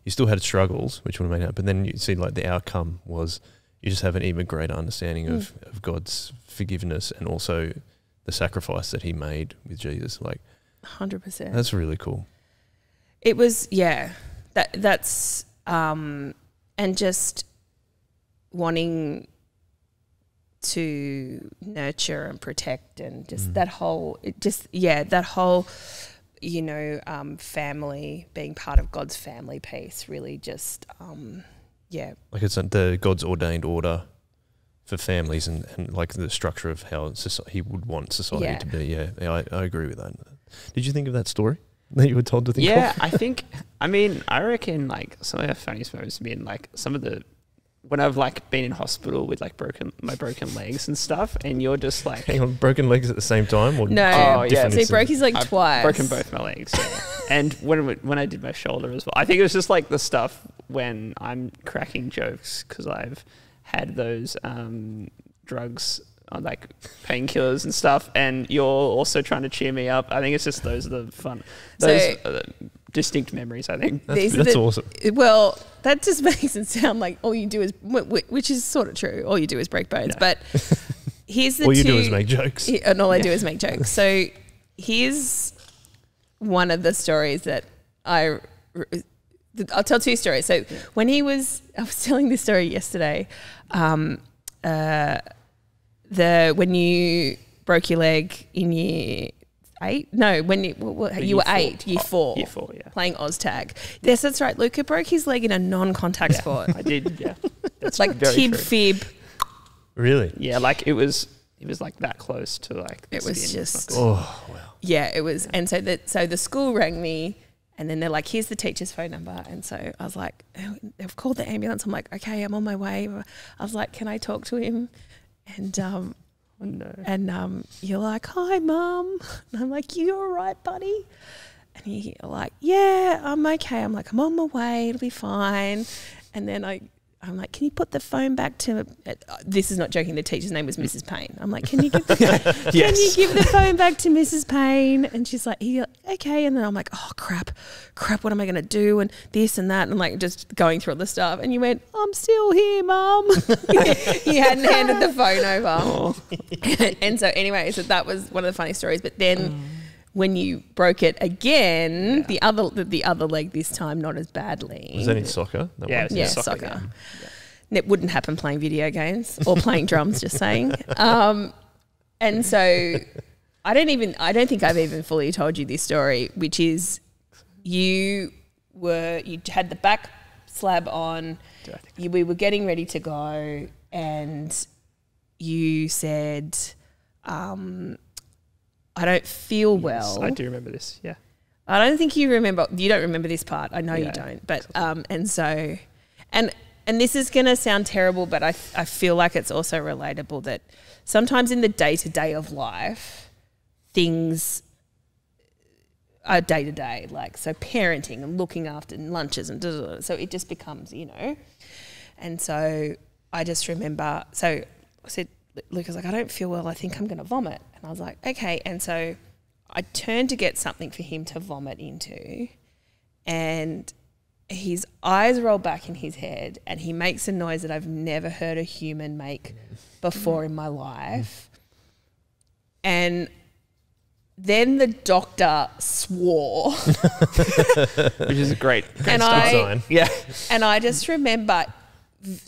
You still had struggles, which would have made out. But then you see, like, the outcome was you just have an even greater understanding of God's forgiveness and also the sacrifice that He made with Jesus. Like, 100%. That's really cool. It was, that's and just wanting to nurture and protect and just that whole family, being part of God's family piece really just like it's the God's ordained order for families and like the structure of how He would want society to be. I agree with that. Did you think of that story that you were told to think of? I reckon like some of the funniest moments have been like some of the when I've like been in hospital with like broken legs and stuff, and you're just like, hang on, broken legs at the same time? Or no, so he broke his leg twice. Broken both my legs, and when I did my shoulder as well. I think it was just like the stuff when I'm cracking jokes because I've had those drugs, like painkillers and stuff, and you're also trying to cheer me up. I think it's just those are the fun, distinct memories. I think that's awesome. Well, that just makes it sound like all you do is, which is sort of true. All you do is break bones, but here's the all you do is make jokes, and all I do is make jokes. So here's one of the stories that I'll tell two stories. So when I was telling this story yesterday, when you broke your leg in year 8? No, when you were 8, year 4. Year 4, yeah. Playing OzTag. Yes, that's right. Luka broke his leg in a non-contact sport. I did, yeah. That's like very tib true. fib. Really? Yeah, like it was like that close to like. The It was skin. It's just- not good. Oh, wow. Yeah, it was. And so the school rang me, and then they're like, "Here's the teacher's phone number." And so I was like, oh, "They've called the ambulance." I'm like, "Okay, I'm on my way." I was like, "Can I talk to him?" And Oh, no. and you're like, "Hi, Mum." And I'm like, "You all right, buddy?" And you're like, "Yeah, I'm okay." I'm like, "I'm on my way. It'll be fine." And then I'm like, "Can you put the phone back to?" This is not joking. The teacher's name was Mrs. Payne. I'm like, "Can you give can you give the phone back to Mrs. Payne?" And she's like, "Okay." And then I'm like, "Oh crap! What am I going to do?" And this and that. And I'm like just going through all the stuff. And you went, "I'm still here, Mum." You hadn't handed the phone over. And so anyway, so that was one of the funny stories. But then. When you broke it again, the other leg this time not as badly. Was that in soccer? That Yeah, one? it was Yeah, soccer. soccer. Yeah. And it wouldn't happen playing video games or playing drums, just saying. And so I don't think I've even fully told you this story, which is you had the back slab on, we were getting ready to go, and you said, "I don't feel well." I do remember this. Yeah. I don't think you don't remember this part. I know you Yeah. don't. But and so and this is going to sound terrible, but I feel like it's also relatable that sometimes in the day-to-day of life things are day-to-day, like so parenting and looking after and lunches and so it just becomes, And so I just remember, so I said, Luka's like, "I don't feel well. I think I'm going to vomit." And I was like, "Okay." And so I turned to get something for him to vomit into, and his eyes roll back in his head and he makes a noise that I've never heard a human make before in my life. And then the doctor swore. Which is a great And start. Sign. Yeah. And I just remember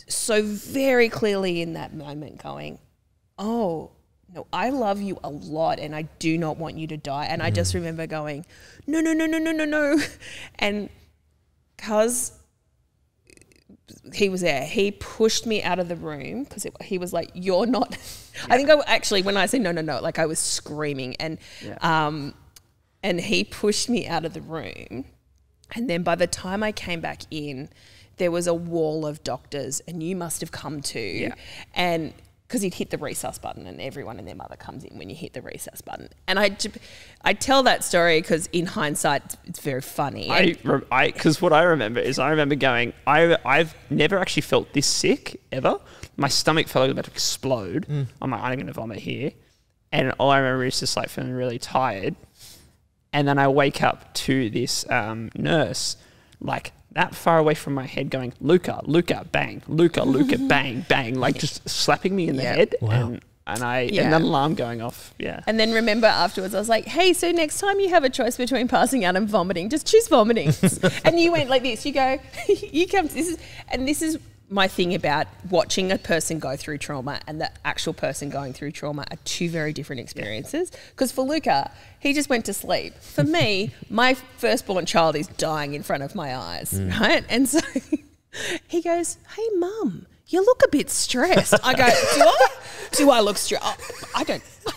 so very clearly in that moment going, "Oh, no, I love you a lot and I do not want you to die." And I just remember going, "No, no, no, no, no, no, no." And because he was there, he pushed me out of the room because he was like, "You're not." I think actually, when I say no, no, no, like I was screaming and he pushed me out of the room. And then by the time I came back in, there was a wall of doctors and you must have come too. Yeah. And because he'd hit the resus button and everyone and their mother comes in when you hit the resus button. And I tell that story because in hindsight, it's very funny. Because what I remember is going, I've never actually felt this sick ever. My stomach felt like it was about to explode. I'm like, I'm going to vomit here. And all I remember is just like feeling really tired. And then I wake up to this nurse like that far away from my head going, "Luka, Luka, bang, Luka, Luka, bang, bang," like just slapping me in the head. Wow. And then an alarm going off. Yeah. And then remember afterwards, I was like, "Hey, so next time you have a choice between passing out and vomiting, just choose vomiting." And you went like this. You go, you come. This is my thing about watching a person go through trauma and the actual person going through trauma are two very different experiences. Because for Luka, he just went to sleep. For me, my firstborn child is dying in front of my eyes, right? And so he goes, "Hey, Mum, you look a bit stressed." I go, Do I look stressed? Oh, I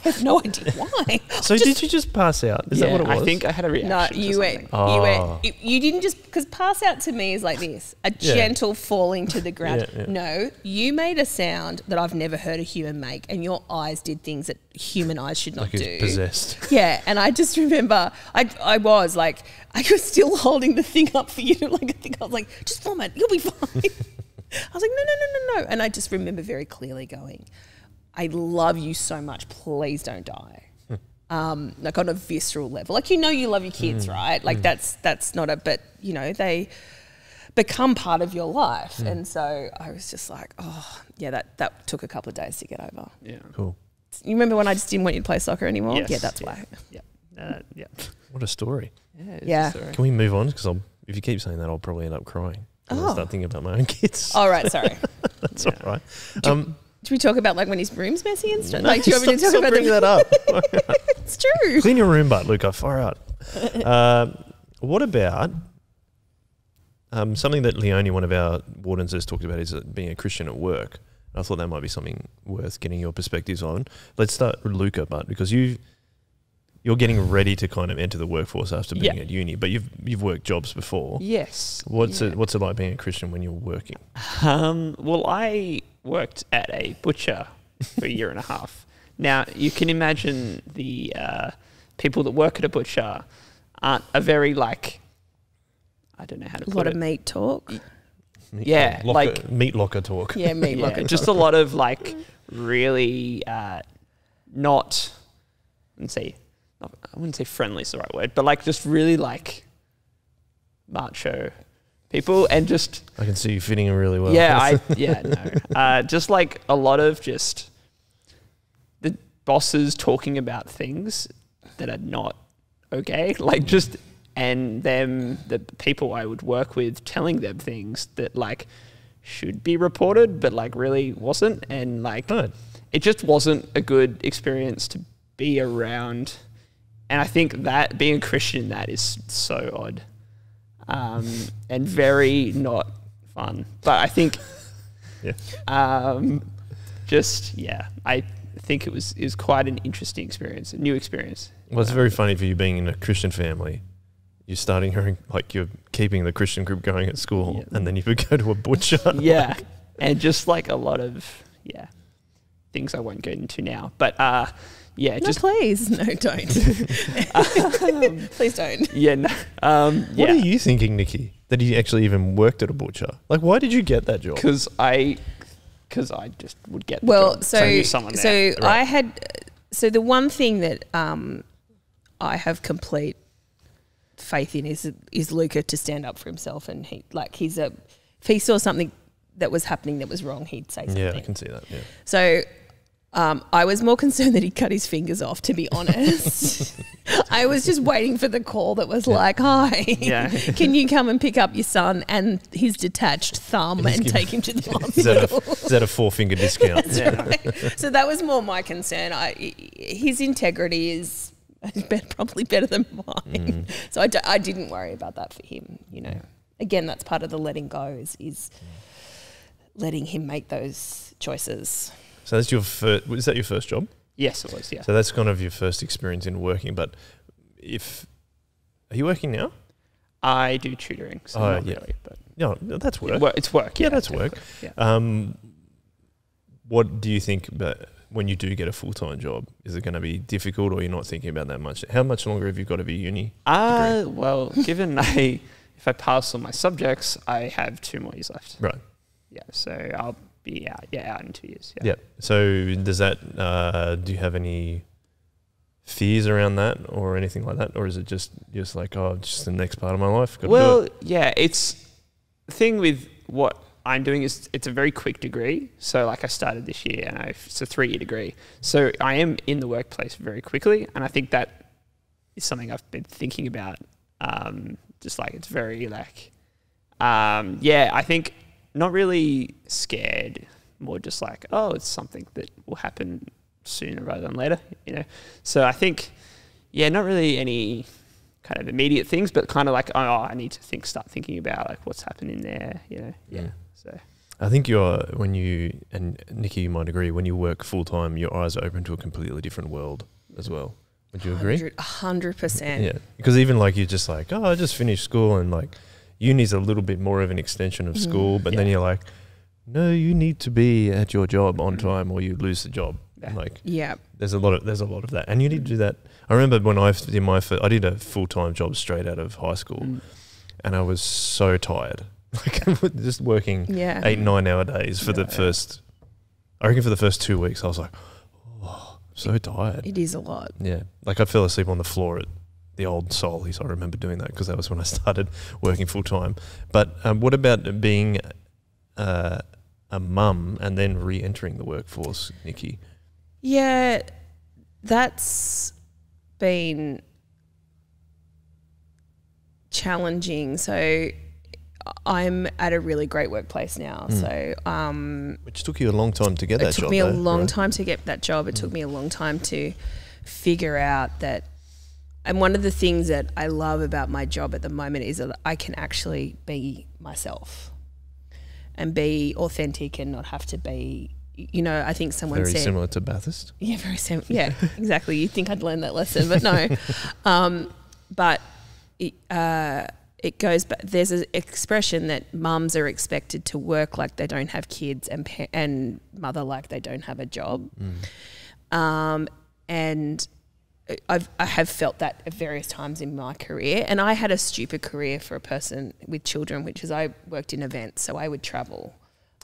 have no idea why. So did you just pass out? Is that what it was? I think I had a reaction. No, to you something. went. You didn't just, because pass out to me is like this, a gentle falling to the ground. Yeah. No, you made a sound that I've never heard a human make, and your eyes did things that human eyes should not Like he do. was possessed. Yeah, and I just remember I was still holding the thing up for you to I think I was like, "Just vomit, you'll be fine." I was like, no. And I just remember very clearly going, "I love you so much, please don't die." Like on a visceral level. Like, you love your kids, right? Like that's not but they become part of your life. And so I was just like, oh yeah, that took a couple of days to get over. Yeah. Cool. You remember when I just didn't want you to play soccer anymore? Yes, Yeah, that's yeah. why. Yeah. What a story. Yeah. Can we move on? Because if you keep saying that, I'll probably end up crying. I'll start thinking about my own kids. All right, sorry. That's all right. Should we talk about like when his room's messy and stuff? No, Like, do you want me to talk stop about bringing that up. It's true. Clean your room, Luka. Far out. What about something that Leonie, one of our wardens, has talked about is being a Christian at work. I thought that might be something worth getting your perspectives on. Let's start with Luka, but because you're getting ready to kind of enter the workforce after being at uni, but you've worked jobs before. Yes. What's it like being a Christian when you're working? Well, I worked at a butcher for a year and a half. Now, you can imagine the people that work at a butcher aren't a very, like, I don't know how to put it. A lot of meat talk. Meat locker talk. Yeah, meat locker just talk. a lot of, like, really not, I wouldn't say friendly is the right word, but, like, just really, like, macho people, and just... I can see you fitting in really well. Just, like, a lot of just the bosses talking about things that are not okay, like, just... And the people I would work with telling them things that, like, should be reported, but, like, really wasn't. And, like, it just wasn't a good experience to be around. And I think that being a Christian, that is so odd and very not fun. But I think, I think it was quite an interesting experience, a new experience. Well, it's very funny for you being in a Christian family. You're starting hearing, like, you're keeping the Christian group going at school, and then you would go to a butcher. Yeah, and just, like, a lot of, things I won't get into now. But, please. No, don't. Please don't. Yeah, no. What are you thinking, Nikki, that you actually even worked at a butcher? Like, why did you get that job? Because I just would get the job. So I knew someone there. Right. I had... So the one thing that I have complete faith in is Luka to stand up for himself, and if he saw something that was happening that was wrong, he'd say something. Yeah, I can see that. Yeah. So I was more concerned that he'd cut his fingers off, to be honest. I was just waiting for the call that was like, "Hi, can you come and pick up your son and his detached thumb and take him to the hospital?" Is that a 4-finger discount? Right. So that was more my concern. His integrity is probably better than mine. So I didn't worry about that for him, you know. Again, that's part of the letting go is letting him make those choices. So that's your first, was that your first job? Yes, it was, yeah. So that's kind of your first experience in working, but are you working now? I do tutoring, so not really, but... No, that's work. It's work, yeah. That's work. Yeah. What do you think about when you do get a full-time job? Is it going to be difficult, or you're not thinking about that much? How much longer have you got to be uni degree? Well, given if I pass all my subjects, I have 2 more years left. Right. Yeah, so I'll be out in 2 years. Yeah. So does that, do you have any fears around that or anything like that? Or is it just like, just the next part of my life? It's the thing with what I'm doing is it's a very quick degree. So, like, I started this year and it's a 3-year degree. So I am in the workplace very quickly. And I think that is something I've been thinking about. Just like, it's very like, I think not really scared, more just like, it's something that will happen sooner rather than later, you know? So I think, not really any kind of immediate things, but kind of like, I need to start thinking about like what's happening there, you know? Yeah. So I think when you, and Nikki, you might agree, when you work full time, your eyes are open to a completely different world as well. Would you agree? 100%. Yeah. Because even like you're just like, I just finished school, and like uni's a little bit more of an extension of school, but then you're like, no, you need to be at your job on time or you lose the job. Yeah. Like, there's a lot of that, and you need to do that. I remember when I did a full-time job straight out of high school, and I was so tired, like just working 8-9 hour days for the first. I reckon for the first 2 weeks, I was like, so tired. It is a lot. Yeah, like I fell asleep on the floor at the old Soulies. I remember doing that because that was when I started working full time. But what about being a mum and then re-entering the workforce, Nikki? Yeah, that's been challenging. So I'm at a really great workplace now. So which took you a long time to get that job. It took me a long time to get that job. It took me a long time to figure out that And one of the things that I love about my job at the moment is that I can actually be myself and be authentic and not have to be, you know, I think someone Very said... similar to Bathurst. Yeah, very similar. Yeah, exactly. You'd think I'd learned that lesson, but no. But it goes back. There's an expression that mums are expected to work like they don't have kids and mother like they don't have a job. And I have felt that at various times in my career. And I had a stupid career for a person with children, which is I worked in events, so I would travel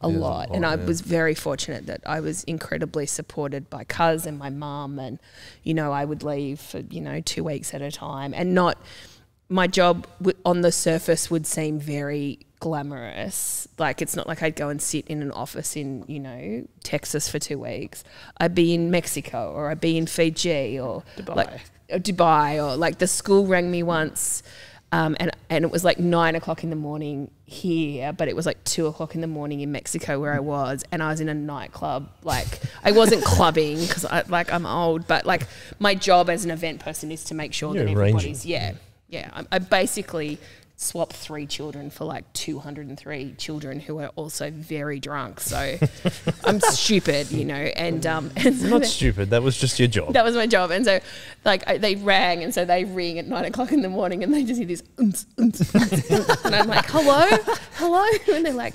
a lot. And I was very fortunate that I was incredibly supported by cuz and my mum, and, you know, I would leave for, 2 weeks at a time, and not... My job on the surface would seem very glamorous. Like, it's not like I'd go and sit in an office in, Texas for 2 weeks. I'd be in Mexico, or I'd be in Fiji, or Dubai, or like the school rang me once, and it was like 9 o'clock in the morning here, but it was like 2 o'clock in the morning in Mexico where I was, and I was in a nightclub. Like, I wasn't clubbing because I'm old, but like my job as an event person is to make sure that everybody's I basically swapped 3 children for like 203 children who are also very drunk. So I'm stupid, and so not stupid. That was just your job. That was my job. And so they rang, and so they ring at 9 o'clock in the morning, and they just hear this, and I'm like, hello. And they're like,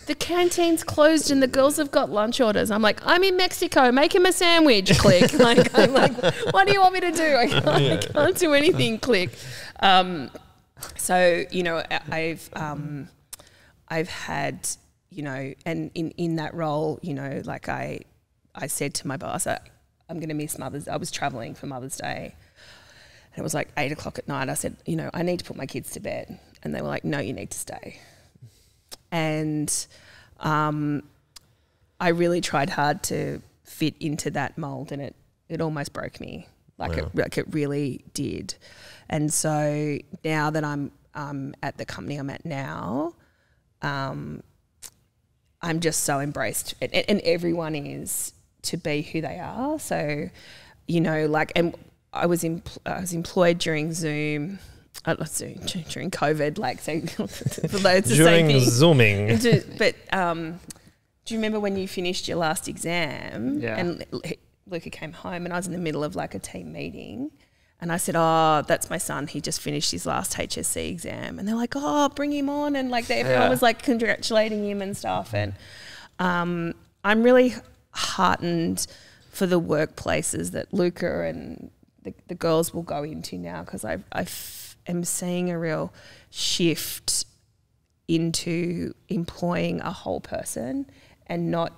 the canteen's closed and the girls have got lunch orders. I'm like, I'm in Mexico, make him a sandwich, click. I'm like, what do you want me to do? I can't do anything, click. So, I've had, and in that role, like I said to my boss, I'm going to miss I was traveling for Mother's Day, and it was like 8 o'clock at night. I said, I need to put my kids to bed. And they were like, no, you need to stay. And I really tried hard to fit into that mold, and it almost broke me. It really did. And so now that I'm at the company I'm at now, I'm just so embraced, and everyone is, to be who they are. So, and I was employed during Zoom. During COVID, it's the same thing. Zooming. But do you remember when you finished your last exam? Yeah. And Luka came home, and I was in the middle of like a team meeting, and I said, "Oh, that's my son. He just finished his last HSC exam." And they're like, "Oh, bring him on!" And like everyone was like congratulating him and stuff. And I'm really heartened for the workplaces that Luka and the girls will go into now, because I am seeing a real shift into employing a whole person and not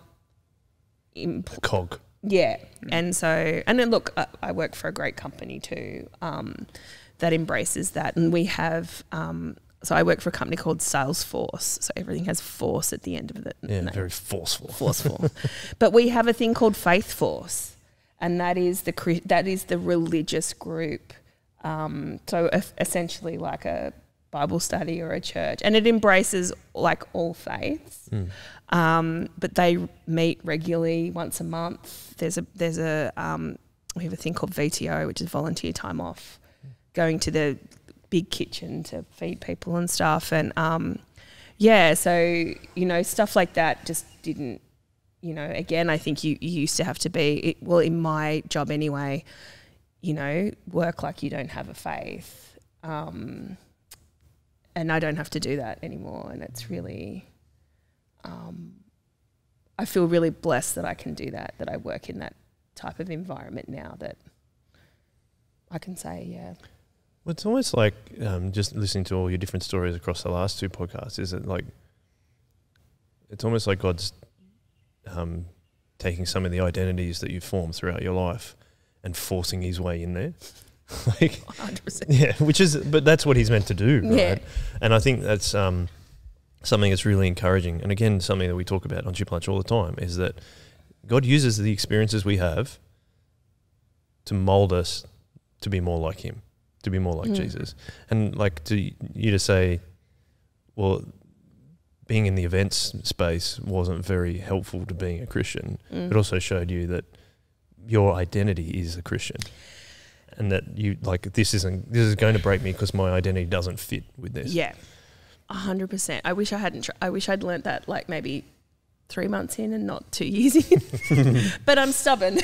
cog. Yeah. And so, and then look, I work for a great company too, that embraces that. And we have, so I work for a company called Salesforce. So everything has force at the end of it. Yeah, very forceful. Forceful. But we have a thing called Faith Force, and that is the religious group. So essentially like a Bible study or a church, and it embraces like all faiths. But they meet regularly once a month. There's a we have a thing called VTO, which is volunteer time off, going to the big kitchen to feed people and stuff. And so stuff like that just didn't, again, I think you used to have to be, in my job anyway, work like you don't have a faith. And I don't have to do that anymore. And it's really, I feel really blessed that I can do that I work in that type of environment now, that I can say, yeah. Well, it's almost like just listening to all your different stories across the last 2 podcasts, is it like, it's almost like God's taking some of the identities that you've formed throughout your life and forcing his way in there. 100%. Yeah, but that's what he's meant to do, right? Yeah. And I think that's something that's really encouraging. And again, something that we talk about on Chip Lunch all the time is that God uses the experiences we have to mold us to be more like him, to be more like Jesus. And like you to say, well, being in the events space wasn't very helpful to being a Christian. It also showed you that your identity is a Christian. and that you like this is going to break me because my identity doesn't fit with this. Yeah, 100%. I wish I hadn't. I wish I'd learnt that like maybe 3 months in and not 2 years in. But I'm stubborn,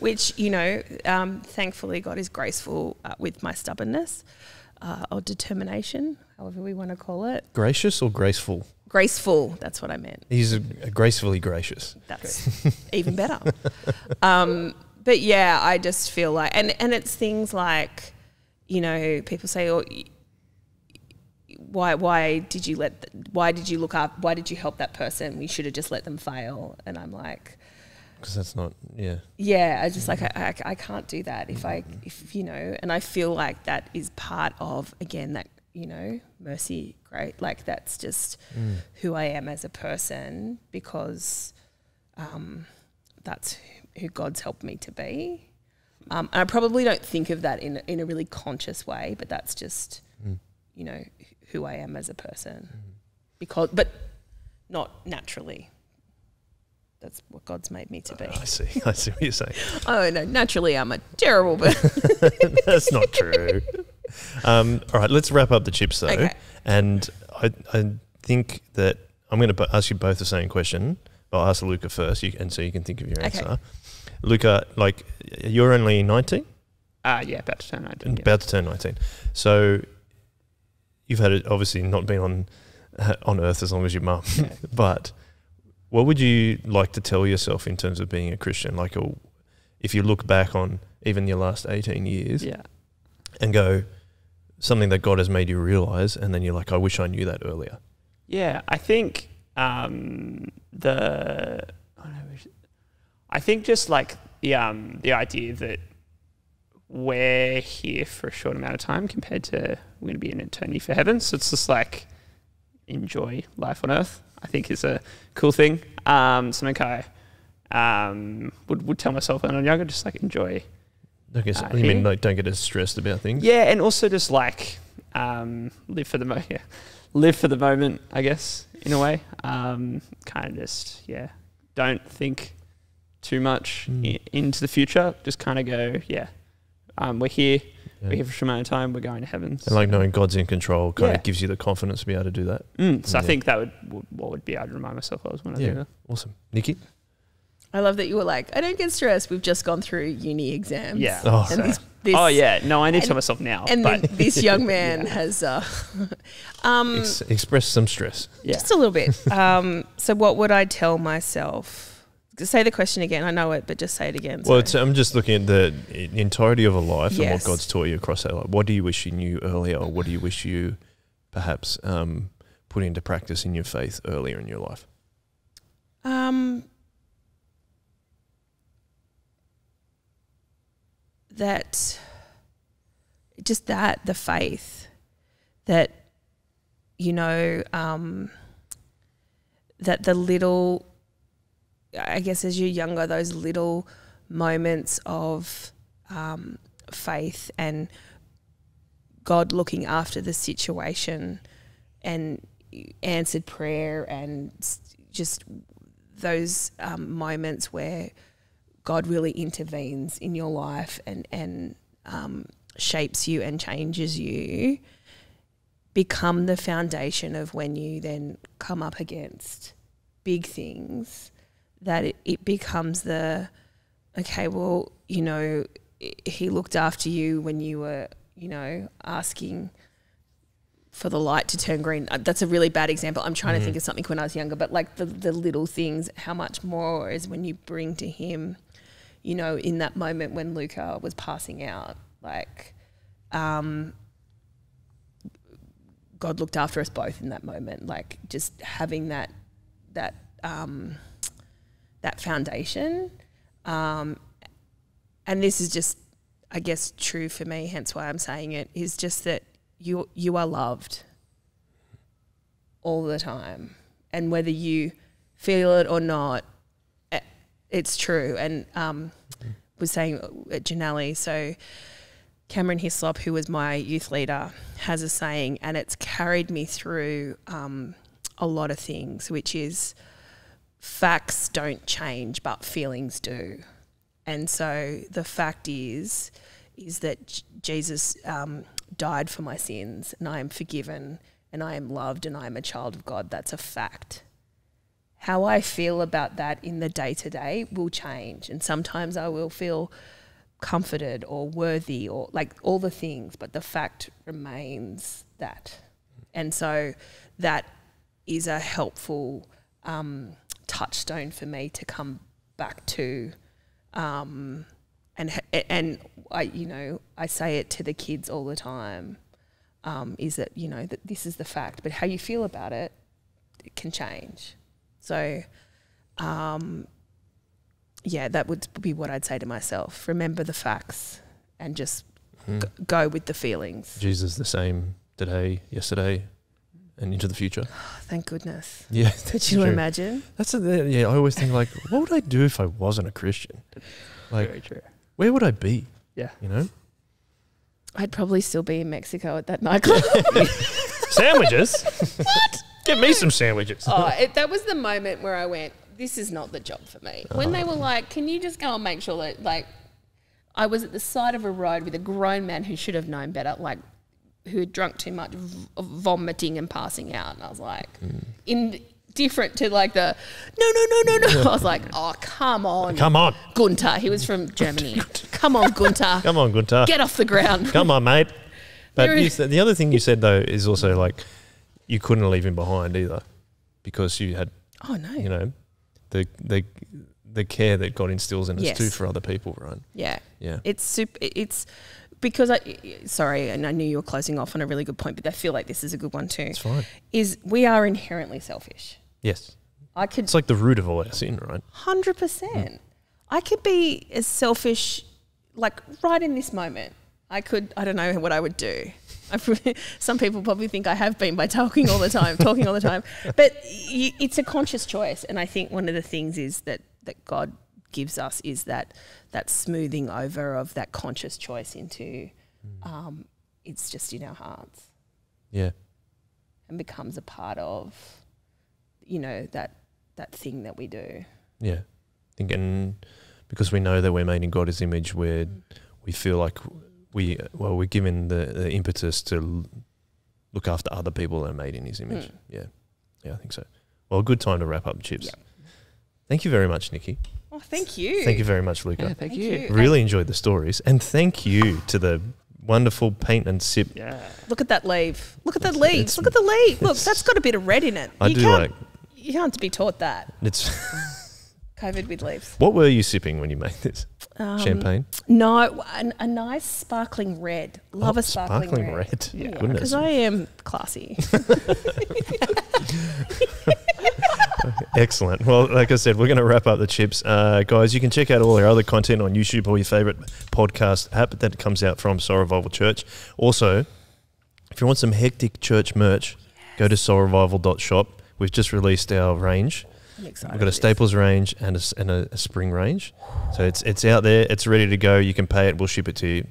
which, you know, thankfully God is graceful with my stubbornness or determination, however we want to call it. Gracious or graceful? Graceful, that's what I meant. He's gracefully gracious. That's even better. But yeah, I just feel like, and it's things like, you know, people say, oh, why did you look up? Why did you help that person? We should have just let them fail. And I'm like, because that's not, I just like, I can't do that if, you know, and I feel like that is part of, again, that, you know, mercy, great. Like that's just who I am as a person, because that's who God's helped me to be. And I probably don't think of that in a really conscious way, but that's just, you know, who I am as a person, but not naturally. That's what God's made me to be. I see what you're saying. Oh no, naturally I'm a terrible person. That's not true. All right, let's wrap up the chips though. Okay. And I think that I'm going to ask you both the same question. I'll ask Luka first, and so you can think of your answer. Okay. Luka, like you're only 19? Yeah, about to turn 19. About to turn 19. So you've had it obviously not been on earth as long as your mum, but what would you like to tell yourself in terms of being a Christian? Like, if you look back on even your last 18 years, and go something that God has made you realize, and then you're like, I wish I knew that earlier. Yeah, I think just like the idea that we're here for a short amount of time compared to we're going to be in eternity for heaven. So it's just like enjoy life on earth, I think is a cool thing. Something I would tell myself when I'm younger, just like enjoy. You mean like don't get as stressed about things? Yeah, and also just like live for the moment, I guess, in a way. Kind of just, don't think too much into the future. Just kind of go, we're here. We're here for a short amount of time. We're going to heaven. And like knowing God's in control kind of gives you the confidence to be able to do that. So I think that would be, I'd remind myself I was when I do that. Awesome. Nikki? I love that you were like, I don't get stressed. We've just gone through uni exams. Yeah. And No, I need to tell myself now. And this young man has expressed some stress. Just a little bit. So what would I tell myself? Say the question again. I know it, but just say it again. Well, I'm just looking at the entirety of a life and what God's taught you across that life. What do you wish you knew earlier, or what do you wish you perhaps put into practice in your faith earlier in your life? The faith that, you know, that the little, I guess as you're younger, those little moments of faith and God looking after the situation and answered prayer, and just those moments where God really intervenes in your life and shapes you and changes you, become the foundation of when you then come up against big things, that it becomes okay, well, you know, he looked after you when you were, you know, asking for the light to turn green. That's a really bad example. I'm trying to think of something when I was younger, but like the little things, how much more is when you bring to him, you know, in that moment when Luka was passing out, like God looked after us both in that moment, like just having that foundation. And this is just, I guess, true for me, hence why I'm saying it, is just that you are loved all the time. And whether you feel it or not, it's true. And was saying at Janelle, so Cameron Hislop, who was my youth leader, has a saying, and it's carried me through a lot of things, which is facts don't change, but feelings do. And so the fact is is that Jesus died for my sins, and I am forgiven, and I am loved, and I am a child of God. That's a fact. How I feel about that in the day-to-day will change, and sometimes I will feel comforted or worthy or like all the things, but the fact remains that. And so that is a helpful touchstone for me to come back to, and I say it to the kids all the time, is that, you know, that this is the fact, but how you feel about it, it can change. So, yeah, that would be what I'd say to myself. Remember the facts and just go with the feelings. Jesus the same today, yesterday, and into the future. Thank goodness. Yeah, Could you imagine? I always think, like, what would I do if I wasn't a Christian? Like, Very true. where would I be? Yeah. You know? I'd probably still be in Mexico at that nightclub. Sandwiches? What? Get me some sandwiches. That was the moment where I went, this is not the job for me. When they were like, can you just go and make sure that, like, I was at the side of a road with a grown man who should have known better, like, who had drunk too much, vomiting and passing out. And I was like, indifferent to like the, no. I was like, oh, come on. Come on. Gunther. He was from Germany. Come on, Gunther. Come on, Gunther. Get off the ground. Come on, mate. But the other thing you said, though, is also like you couldn't leave him behind either because you had, you know, the care that God instills in us too for other people, right? Yeah. Yeah. It's because sorry, and I knew you were closing off on a really good point, but I feel like this is a good one too. It's fine. Is we are inherently selfish. Yes. It's like the root of all our sin, right? 100%. I could be as selfish, like right in this moment. I don't know what I would do. Some people probably think I have been by talking all the time. But it's a conscious choice. And I think one of the things is that God gives us is that smoothing over of that conscious choice into, it's just in our hearts. Yeah. And becomes a part of, you know, that thing that we do. Yeah. Thinking because we know that we're made in God's image, where we feel like we're given the impetus to look after other people that are made in his image. Yeah, I think so. Well, good time to wrap up, Chips. Yep. Thank you very much, Nikki. Oh, thank you. Thank you very much, Luka. Yeah, thank you. Really enjoyed the stories. And thank you to the wonderful paint and sip. Yeah. Look at that leaf. Look at the leaves. Look at the leaf. Look, that's got a bit of red in it. You can't be taught that. It's COVID with leaves. What were you sipping when you made this? Champagne? No, a nice sparkling red. Love a sparkling red. Yeah, Yeah, goodness. because I am classy. Excellent. Well, like I said, we're going to wrap up the Chips. Guys, you can check out all our other content on YouTube or your favourite podcast app that comes out from Soul Revival Church. Also, if you want some hectic church merch, go to soulrevival.shop. We've just released our range. I'm excited. We've got a Staples range and a spring range. So it's out there. It's ready to go. You can pay it. We'll ship it to you.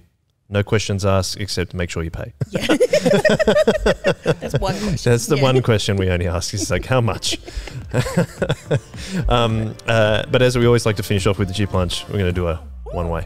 No questions asked, except make sure you pay. Yeah. That's one question. That's the one question we only ask is like, how much? But as we always like to finish off with the cheap lunch, we're going to do a one way.